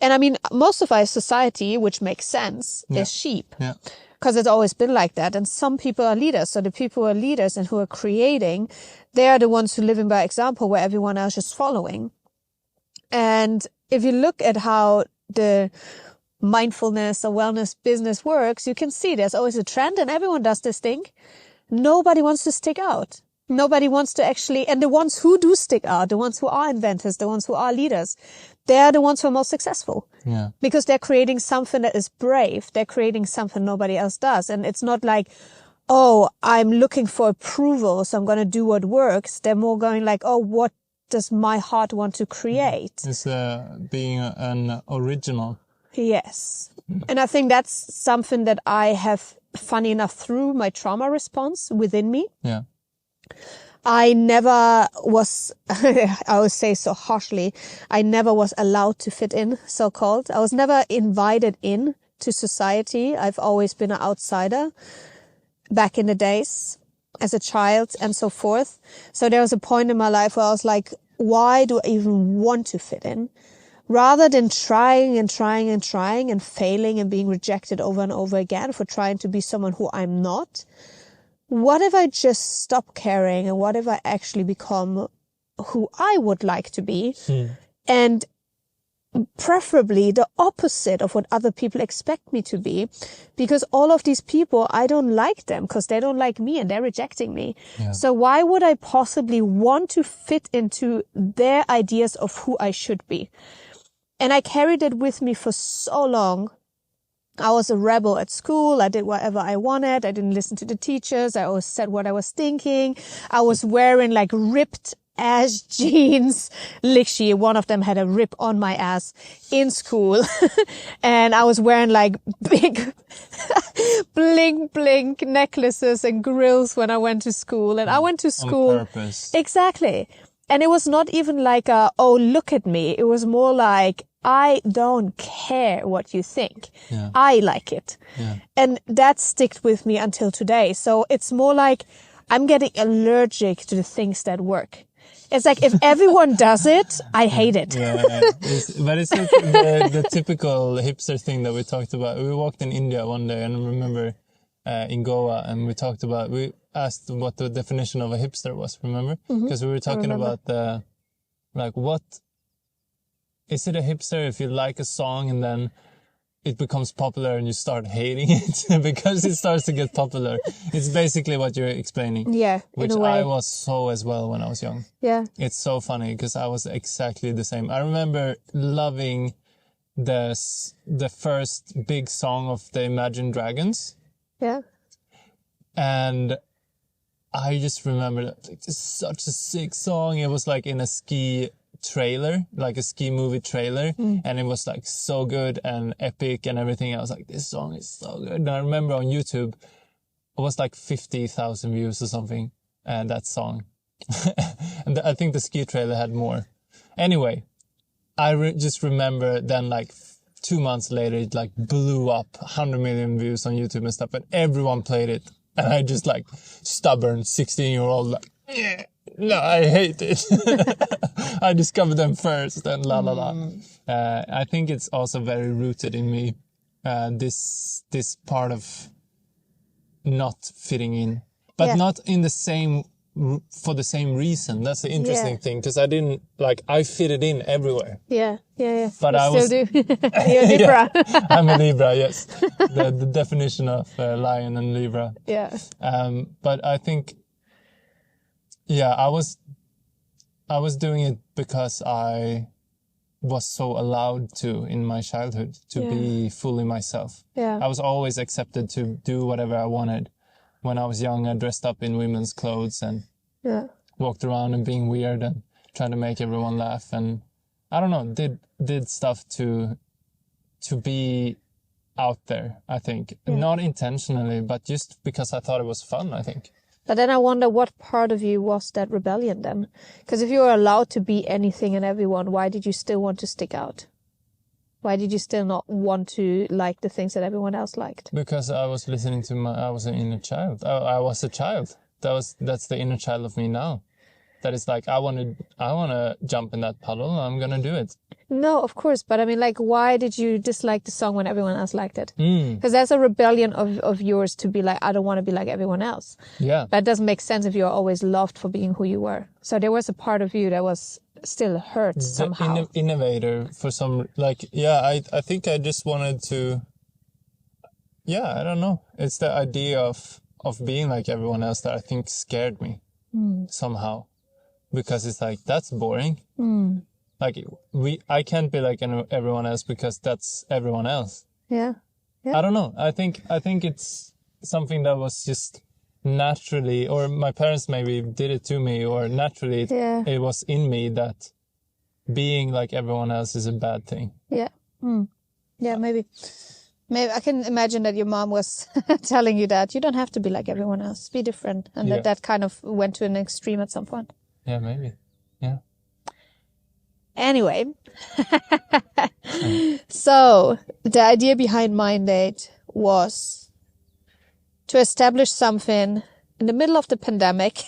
And I mean, most of our society, which makes sense, is sheep. Yeah. Because it's always been like that. And some people are leaders. So the people who are leaders and who are creating, they are the ones who live by example, where everyone else is following. And if you look at how the mindfulness or wellness business works, you can see there's always a trend and everyone does this thing. Nobody wants to stick out. Nobody wants to actually, and the ones who do stick out, the ones who are inventors, the ones who are leaders, they're the ones who are most successful. Yeah. Because they're creating something that is brave. They're creating something nobody else does. And it's not like, oh, I'm looking for approval, so I'm going to do what works. They're more going like, oh, what does my heart want to create? It's being an original. Yes. And I think that's something that I have, funny enough, through my trauma response within me. Yeah. I never was, I would say so harshly, I never was allowed to fit in, so-called. I was never invited in to society. I've always been an outsider back in the days as a child and so forth. So there was a point in my life where I was like, why do I even want to fit in? Rather than trying and failing and being rejected over and over again for trying to be someone who I'm not, what if I just stop caring, and what if I actually become who I would like to be? And preferably the opposite of what other people expect me to be, because all of these people, I don't like them because they don't like me and they're rejecting me. Yeah. So why would I possibly want to fit into their ideas of who I should be? And I carried it with me for so long. I was a rebel at school. I did whatever I wanted. I didn't listen to the teachers. I always said what I was thinking. I was wearing like ripped ass jeans. Literally, one of them had a rip on my ass in school. And I was wearing like big blink necklaces and grills when I went to school. And I went to school. On purpose. Exactly. And it was not even like oh, look at me. It was more like, I don't care what you think. Yeah. I like it. Yeah. And that sticked with me until today. So it's more like I'm getting allergic to the things that work. It's like if everyone does it, I hate it. Yeah. But it's like the typical hipster thing that we talked about. We walked in India one day, and I remember in Goa, and we asked what the definition of a hipster was, remember? Because we were talking about what is it a hipster if you like a song and then it becomes popular and you start hating it because it starts to get popular. It's basically what you're explaining. Yeah, which in a way. I was so as well when I was young. Yeah. It's so funny because I was exactly the same. I remember loving the first big song of the Imagine Dragons. Yeah. And I just remember that it's such a sick song. It was like in a ski trailer, like a ski movie trailer, and it was like so good and epic and everything. I was like, this song is so good. And I remember on YouTube, it was like 50,000 views or something, that song. And I think the ski trailer had more. Anyway, I just remember then like 2 months later, it like blew up 100 million views on YouTube and stuff, and everyone played it. And I just like stubborn 16-year-old like, yeah. No, I hate it. I discovered them first and la la la. I think it's also very rooted in me, this part of not fitting in, but not in the same, for the same reason. That's the interesting thing, because I fitted in everywhere. Yeah. But you still do. You're Libra. Yeah, I'm a Libra, yes. The definition of lion and Libra. Yeah. But I think, yeah, I was doing it because I was so allowed to in my childhood to be fully myself. Yeah. I was always accepted to do whatever I wanted. When I was young, I dressed up in women's clothes and walked around and being weird and trying to make everyone laugh. And I don't know, did stuff to be out there, I think. Not intentionally, but just because I thought it was fun, I think. But then I wonder what part of you was that rebellion then? Because if you were allowed to be anything and everyone, why did you still want to stick out? Why did you still not want to like the things that everyone else liked? Because I was listening to I was an inner child. I was a child. That's the inner child of me now. That is like, I want to jump in that puddle. I'm going to do it. No, of course. But I mean, like, why did you dislike the song when everyone else liked it? Because that's a rebellion of yours to be like, I don't want to be like everyone else. Yeah. That doesn't make sense if you're always loved for being who you were. So there was a part of you that was still hurt somehow. The innovator for some, like, I think I just wanted to, I don't know. It's the idea of being like everyone else that I think scared me somehow. Because it's like, that's boring. Like, I can't be like everyone else because that's everyone else. Yeah. I don't know. I think it's something that was just naturally, or my parents maybe did it to me, or naturally it was in me that being like everyone else is a bad thing. Yeah. Yeah, maybe I can imagine that your mom was telling you that you don't have to be like everyone else, be different. And that kind of went to an extreme at some point. Yeah, maybe. Yeah. Anyway, so the idea behind MindDate was to establish something in the middle of the pandemic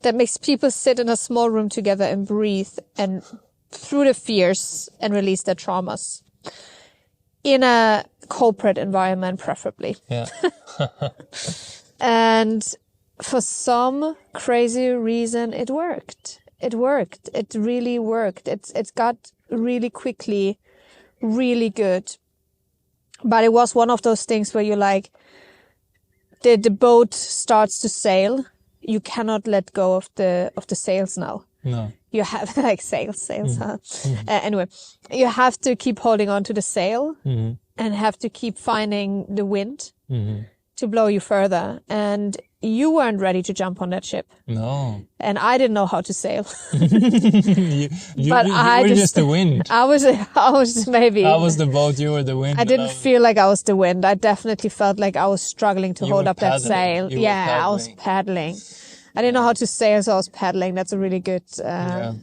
that makes people sit in a small room together and breathe and through the fears and release their traumas in a corporate environment, preferably. Yeah. And for some crazy reason, it worked. It worked. It really worked. It got really quickly, really good. But it was one of those things where you're like, the boat starts to sail. You cannot let go of the sails now. No. You have like sails, huh? Anyway, you have to keep holding on to the sail and have to keep finding the wind to blow you further. And you weren't ready to jump on that ship. No. And I didn't know how to sail. you were just the wind. I was maybe. I was the boat, you were the wind. I didn't feel like I was the wind. I definitely felt like I was struggling to hold up that sail. Yeah, I was paddling. I didn't know how to sail, so I was paddling. That's a really good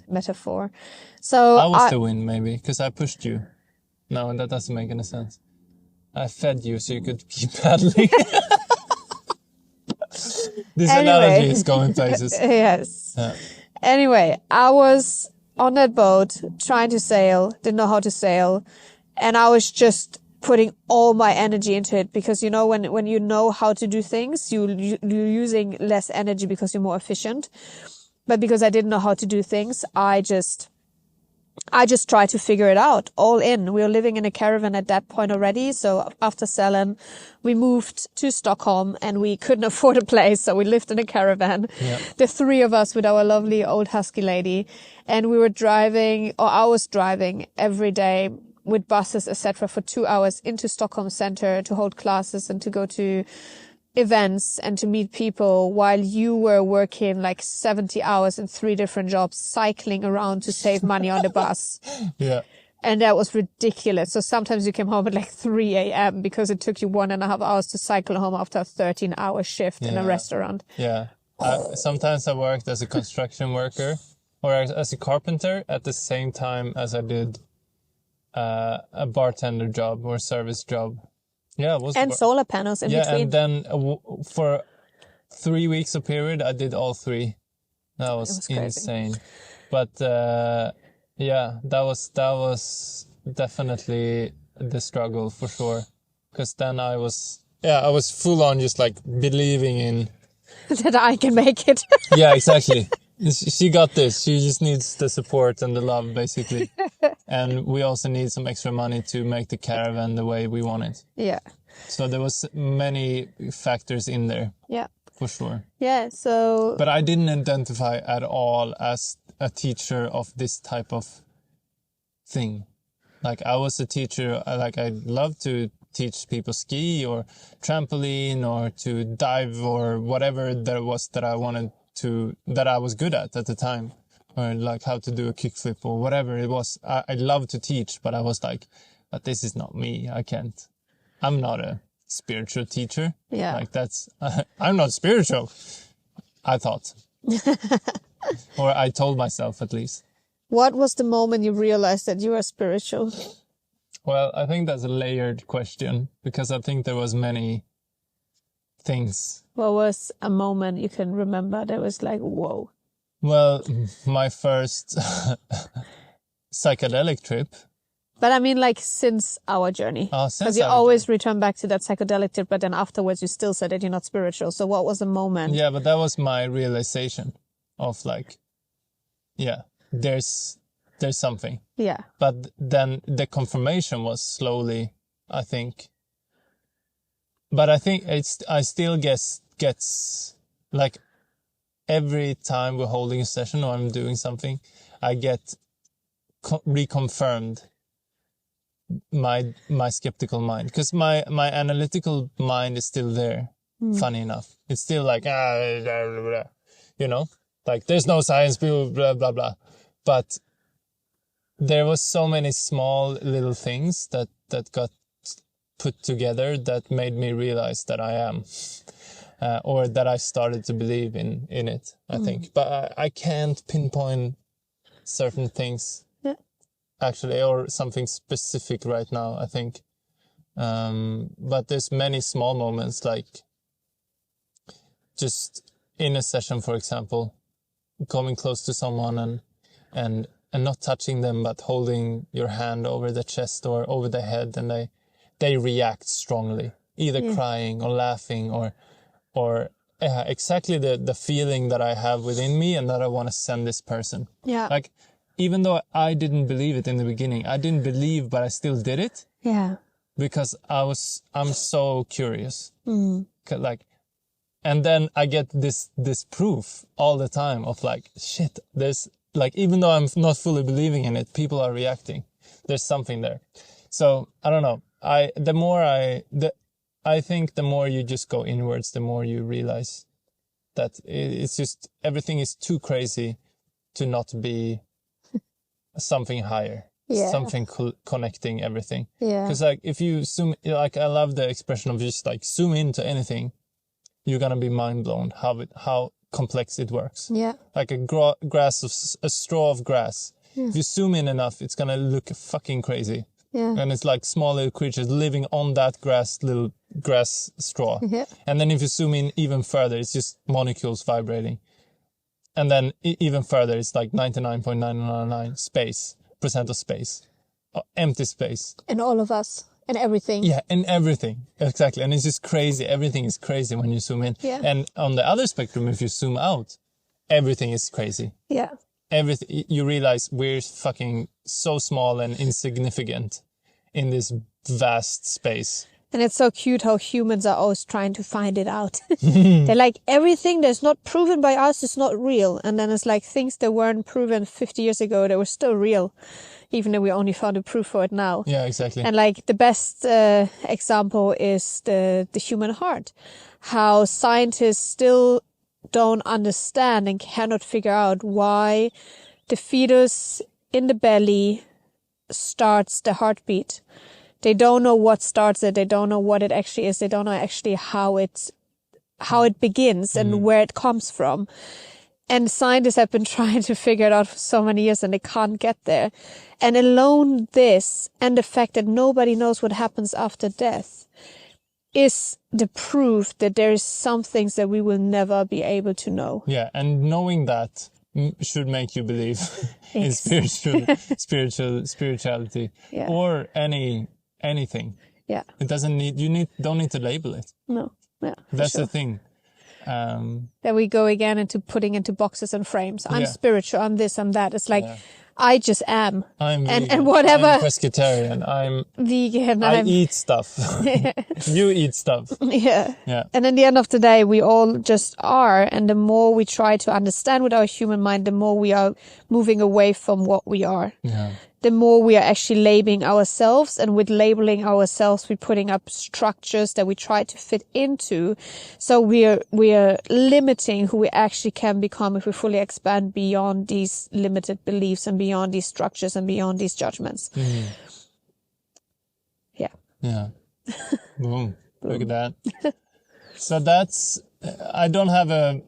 metaphor. So I was the wind, maybe, because I pushed you. No, that doesn't make any sense. I fed you so you could keep paddling. This analogy is going places. Yes. Yeah. Anyway, I was on that boat trying to sail, didn't know how to sail, and I was just putting all my energy into it because, you know, when you know how to do things, you're using less energy because you're more efficient. But because I didn't know how to do things, I just tried to figure it out, all in. We were living in a caravan at that point already. So after Sälen, we moved to Stockholm and we couldn't afford a place. So we lived in a caravan, the three of us with our lovely old husky lady. And we were driving, or I was driving every day with buses, etc., for 2 hours into Stockholm center to hold classes and to go to events and to meet people, while you were working like 70 hours in 3 different jobs, cycling around to save money on the bus. Yeah. And that was ridiculous. So sometimes you came home at like 3 a.m. because it took you 1.5 hours to cycle home after a 13-hour shift in a restaurant. Yeah. Sometimes I worked as a construction worker or as a carpenter at the same time as I did a bartender job or service job. Yeah, it was. And solar panels in between. And then for 3 weeks a period, I did all 3. That was insane. But that was definitely the struggle for sure. Because then I was full on just like believing in that I can make it. Yeah, exactly. She got this. She just needs the support and the love, basically. And we also need some extra money to make the caravan the way we want it. Yeah. So there was many factors in there. Yeah. For sure. Yeah, so... But I didn't identify at all as a teacher of this type of thing. Like, I was a teacher, like, I love to teach people ski or trampoline or to dive or whatever there was that I wanted to, that I was good at the time, or like how to do a kickflip or whatever it was. I love to teach, but I was like, but this is not me. I can't. I'm not a spiritual teacher. Yeah. Like that's, I'm not spiritual, I thought. Or I told myself at least. What was the moment you realized that you were spiritual? Well, I think that's a layered question because I think there was many things. What was a moment you can remember that was like, whoa? Well, my first psychedelic trip. But I mean, like, since our journey. Because you always return back to that psychedelic trip, but then afterwards you still said that you're not spiritual. So what was the moment? Yeah, but that was my realization of like, yeah, there's something. Yeah. But then the confirmation was slowly, I think. But I think I still gets like every time we're holding a session or I'm doing something, I get reconfirmed my skeptical mind, because my analytical mind is still there. Funny enough, it's still like blah, blah, blah, you know, like there's no science, blah blah blah. But there was so many small little things that got put together that made me realize that I am, or that I started to believe in it, I think. But I can't pinpoint certain things, actually, or something specific right now, I think. But there's many small moments, like just in a session, for example, coming close to someone and not touching them, but holding your hand over the chest or over the head, and they react strongly, either crying or laughing or exactly the feeling that I have within me and that I want to send this person. Yeah. Like, even though I didn't believe it in the beginning, I didn't believe, but I still did it. Yeah. Because I'm so curious. Like, and then I get this proof all the time of like, shit, there's like, even though I'm not fully believing in it, people are reacting. There's something there. So I don't know. I think the more you just go inwards, the more you realize that it's just, everything is too crazy to not be something higher, something connecting everything. Yeah. Because like, if you zoom, like, I love the expression of just like zoom into anything, you're gonna be mind blown how complex it works. Yeah. Like a straw of grass. Yeah. If you zoom in enough, it's gonna look fucking crazy. Yeah. And it's like small little creatures living on that little grass straw. Yeah. And then if you zoom in even further, it's just molecules vibrating. And then even further, it's like 99.999% of space. Empty space. And all of us. And everything. Yeah, and everything. Exactly. And it's just crazy. Everything is crazy when you zoom in. Yeah. And on the other spectrum, if you zoom out, everything is crazy. Yeah. Everything, you realize we're fucking so small and insignificant in this vast space. And it's so cute how humans are always trying to find it out. They're like, everything that's not proven by us is not real. And then it's like things that weren't proven 50 years ago that were still real, even though we only found a proof for it now. Yeah, exactly. And like the best example is the human heart. How scientists still don't understand and cannot figure out why the fetus in the belly starts the heartbeat. They don't know what starts it. They don't know what it actually is. They don't know actually how it begins and where it comes from. And scientists have been trying to figure it out for so many years and they can't get there. And alone this and the fact that nobody knows what happens after death is the proof that there is some things that we will never be able to know. Yeah, and knowing that should make you believe in spirituality or anything. Yeah. It doesn't need, don't need to label it. No. Yeah. That's sure. the thing. Then we go again into putting into boxes and frames. I'm spiritual, I'm this, I'm that. It's like, I just am. I'm and, vegan. and whatever. I'm pescatarian. I'm vegan. I eat stuff. You eat stuff. Yeah. Yeah. And in the end of the day, we all just are. And the more we try to understand with our human mind, the more we are moving away from what we are. Yeah. The more we are actually labeling ourselves, and with labeling ourselves, we're putting up structures that we try to fit into. So we are limiting who we actually can become if we fully expand beyond these limited beliefs and beyond these structures and beyond these judgments. Mm. Yeah. Yeah. Boom. Look at that. So that's, I don't have a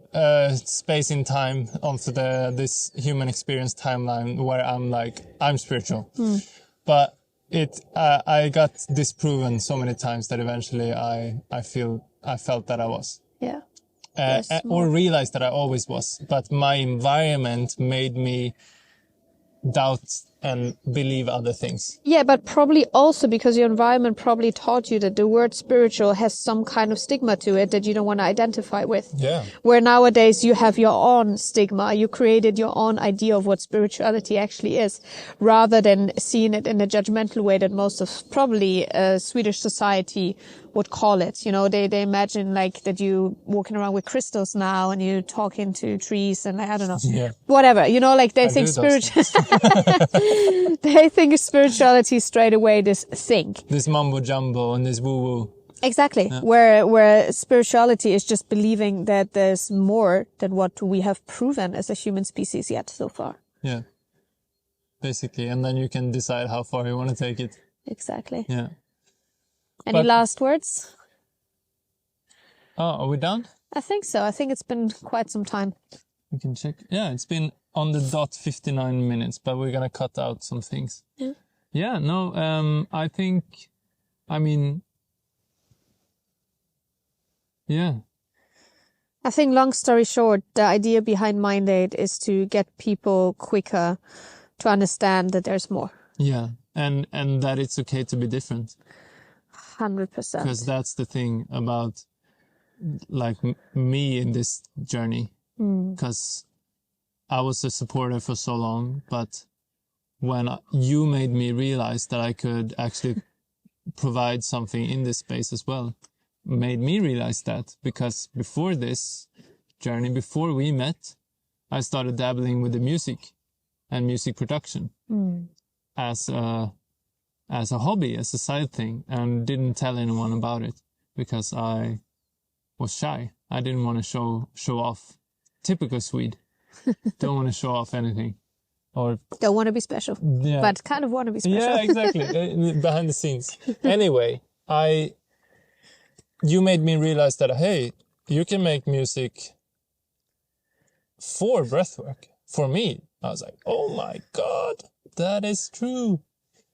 space in time onto this human experience timeline where I'm like, I'm spiritual. But I got disproven so many times that eventually I felt that I was. Yeah. Or realized that I always was. But my environment made me doubt and believe other things. Yeah, but probably also because your environment probably taught you that the word spiritual has some kind of stigma to it that you don't want to identify with. Yeah. Where nowadays you have your own stigma. You created your own idea of what spirituality actually is, rather than seeing it in a judgmental way that most of probably Swedish society would call it. You know, they imagine like that you walking around with crystals now and you talking to trees and I don't know. Yeah. Whatever, you know, like they think spiritual. They think spirituality straight away this thing. This mumbo jumbo and this woo woo. Exactly. Yeah. Where spirituality is just believing that there's more than what we have proven as a human species yet so far. Yeah. Basically. And then you can decide how far you want to take it. Exactly. Yeah. Any last words? Oh, are we done? I think so. I think it's been quite some time. We can check. Yeah, it's been on the dot 59 minutes, but we're going to cut out some things. Yeah. Yeah, no, I think, yeah. I think long story short, the idea behind MindDate is to get people quicker to understand that there's more. Yeah, and that it's okay to be different. 100%. Because that's the thing about like me in this journey. Because I was a supporter for so long, but when you made me realize that I could actually provide something in this space as well, made me realize that. Because before this journey, before we met, I started dabbling with the music and music production as a hobby, as a side thing, and didn't tell anyone about it because I was shy. I didn't want to show off. Typical Swede. Don't want to show off anything. Or don't want to be special. Yeah. But kind of want to be special. Yeah, exactly. Behind the scenes. Anyway, you made me realize that, hey, you can make music for breathwork. For me, I was like, oh my God, that is true.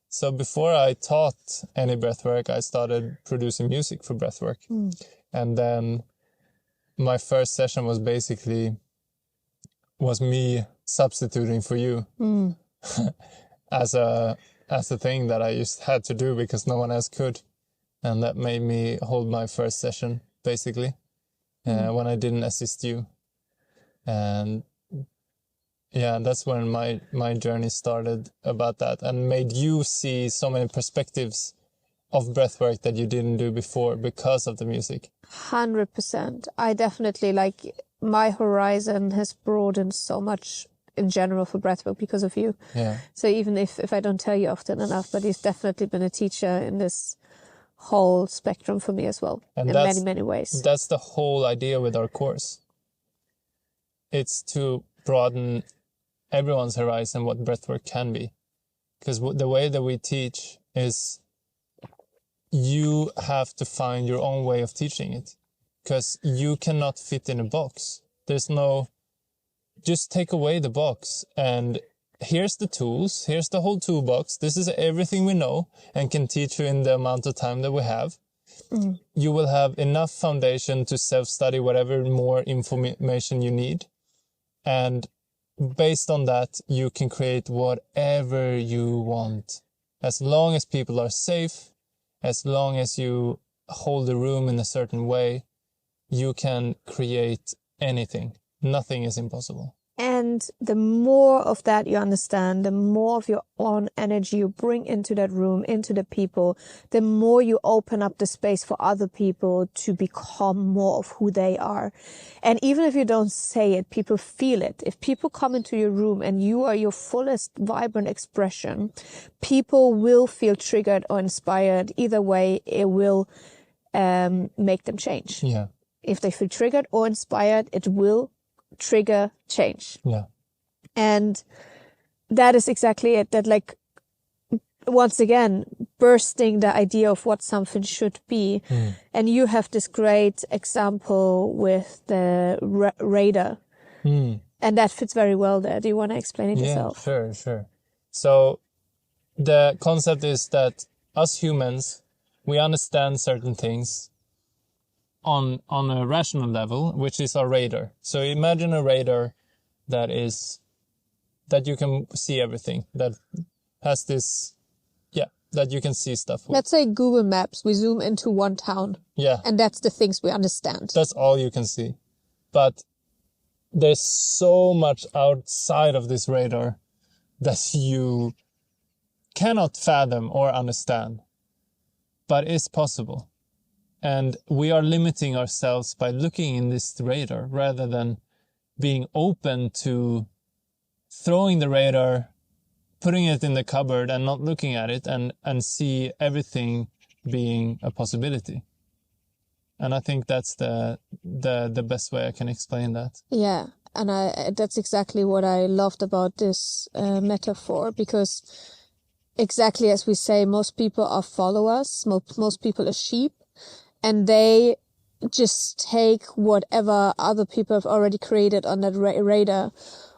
So before I taught any breathwork, I started producing music for breathwork. And then my first session was me substituting for you as a thing that I just had to do because no one else could. And that made me hold my first session, basically, when I didn't assist you. And yeah, that's when my journey started about that, and made you see so many perspectives of breathwork that you didn't do before because of the music. 100%. I definitely, like, my horizon has broadened so much in general for breathwork because of you. Yeah. So even if I don't tell you often enough, but you've definitely been a teacher in this whole spectrum for me as well, And in many, many ways. That's the whole idea with our course. It's to broaden everyone's horizon what breathwork can be. Because the way that we teach is you have to find your own way of teaching it. Because you cannot fit in a box. There's no... Just take away the box and here's the tools, here's the whole toolbox. This is everything we know and can teach you in the amount of time that we have. You will have enough foundation to self-study whatever more information you need. And based on that, you can create whatever you want. As long as people are safe, as long as you hold the room in a certain way, you can create anything. Nothing is impossible. And the more of that you understand, the more of your own energy you bring into that room, into the people, the more you open up the space for other people to become more of who they are. And even if you don't say it, people feel it. If people come into your room and you are your fullest, vibrant expression, people will feel triggered or inspired. Either way, it will make them change. Yeah. If they feel triggered or inspired, it will trigger change. Yeah. And that is exactly it. That, like, once again, bursting the idea of what something should be. And you have this great example with the radar. And that fits very well there. Do you want to explain it yourself? Sure. So the concept is that us humans, we understand certain things on a rational level, which is our radar. So imagine a radar that you can see everything, that has this, that you can see stuff with. Let's say Google Maps, we zoom into one town. Yeah. And that's the things we understand. That's all you can see. But there's so much outside of this radar that you cannot fathom or understand, but it's possible. And we are limiting ourselves by looking in this radar rather than being open to throwing the radar, putting it in the cupboard and not looking at it and see everything being a possibility. And I think that's the best way I can explain that. Yeah. And that's exactly what I loved about this metaphor, because exactly as we say, most people are followers, most people are sheep. And they just take whatever other people have already created on that radar,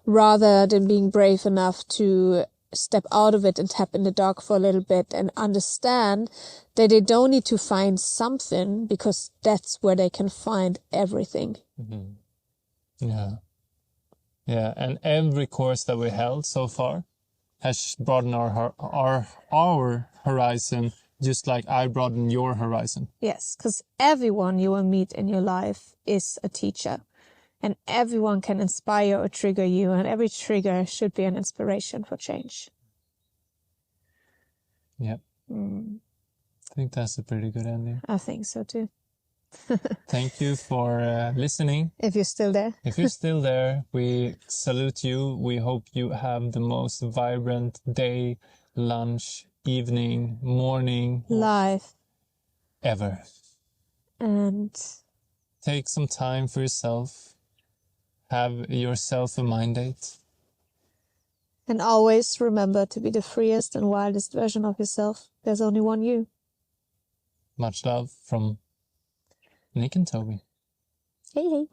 rather than being brave enough to step out of it and tap in the dark for a little bit and understand that they don't need to find something, because that's where they can find everything. Yeah. And every course that we held so far has broadened our horizon. Just like I broaden your horizon. Yes, because everyone you will meet in your life is a teacher. And everyone can inspire or trigger you. And every trigger should be an inspiration for change. Yep. I think that's a pretty good ending. I think so too. Thank you for listening. If you're still there. If you're still there, we salute you. We hope you have the most vibrant day, lunch, evening, morning, life ever. And take some time for yourself. Have yourself a mind date. And always remember to be the freest and wildest version of yourself. There's only one you. Much love from Nick and Toby. Hey.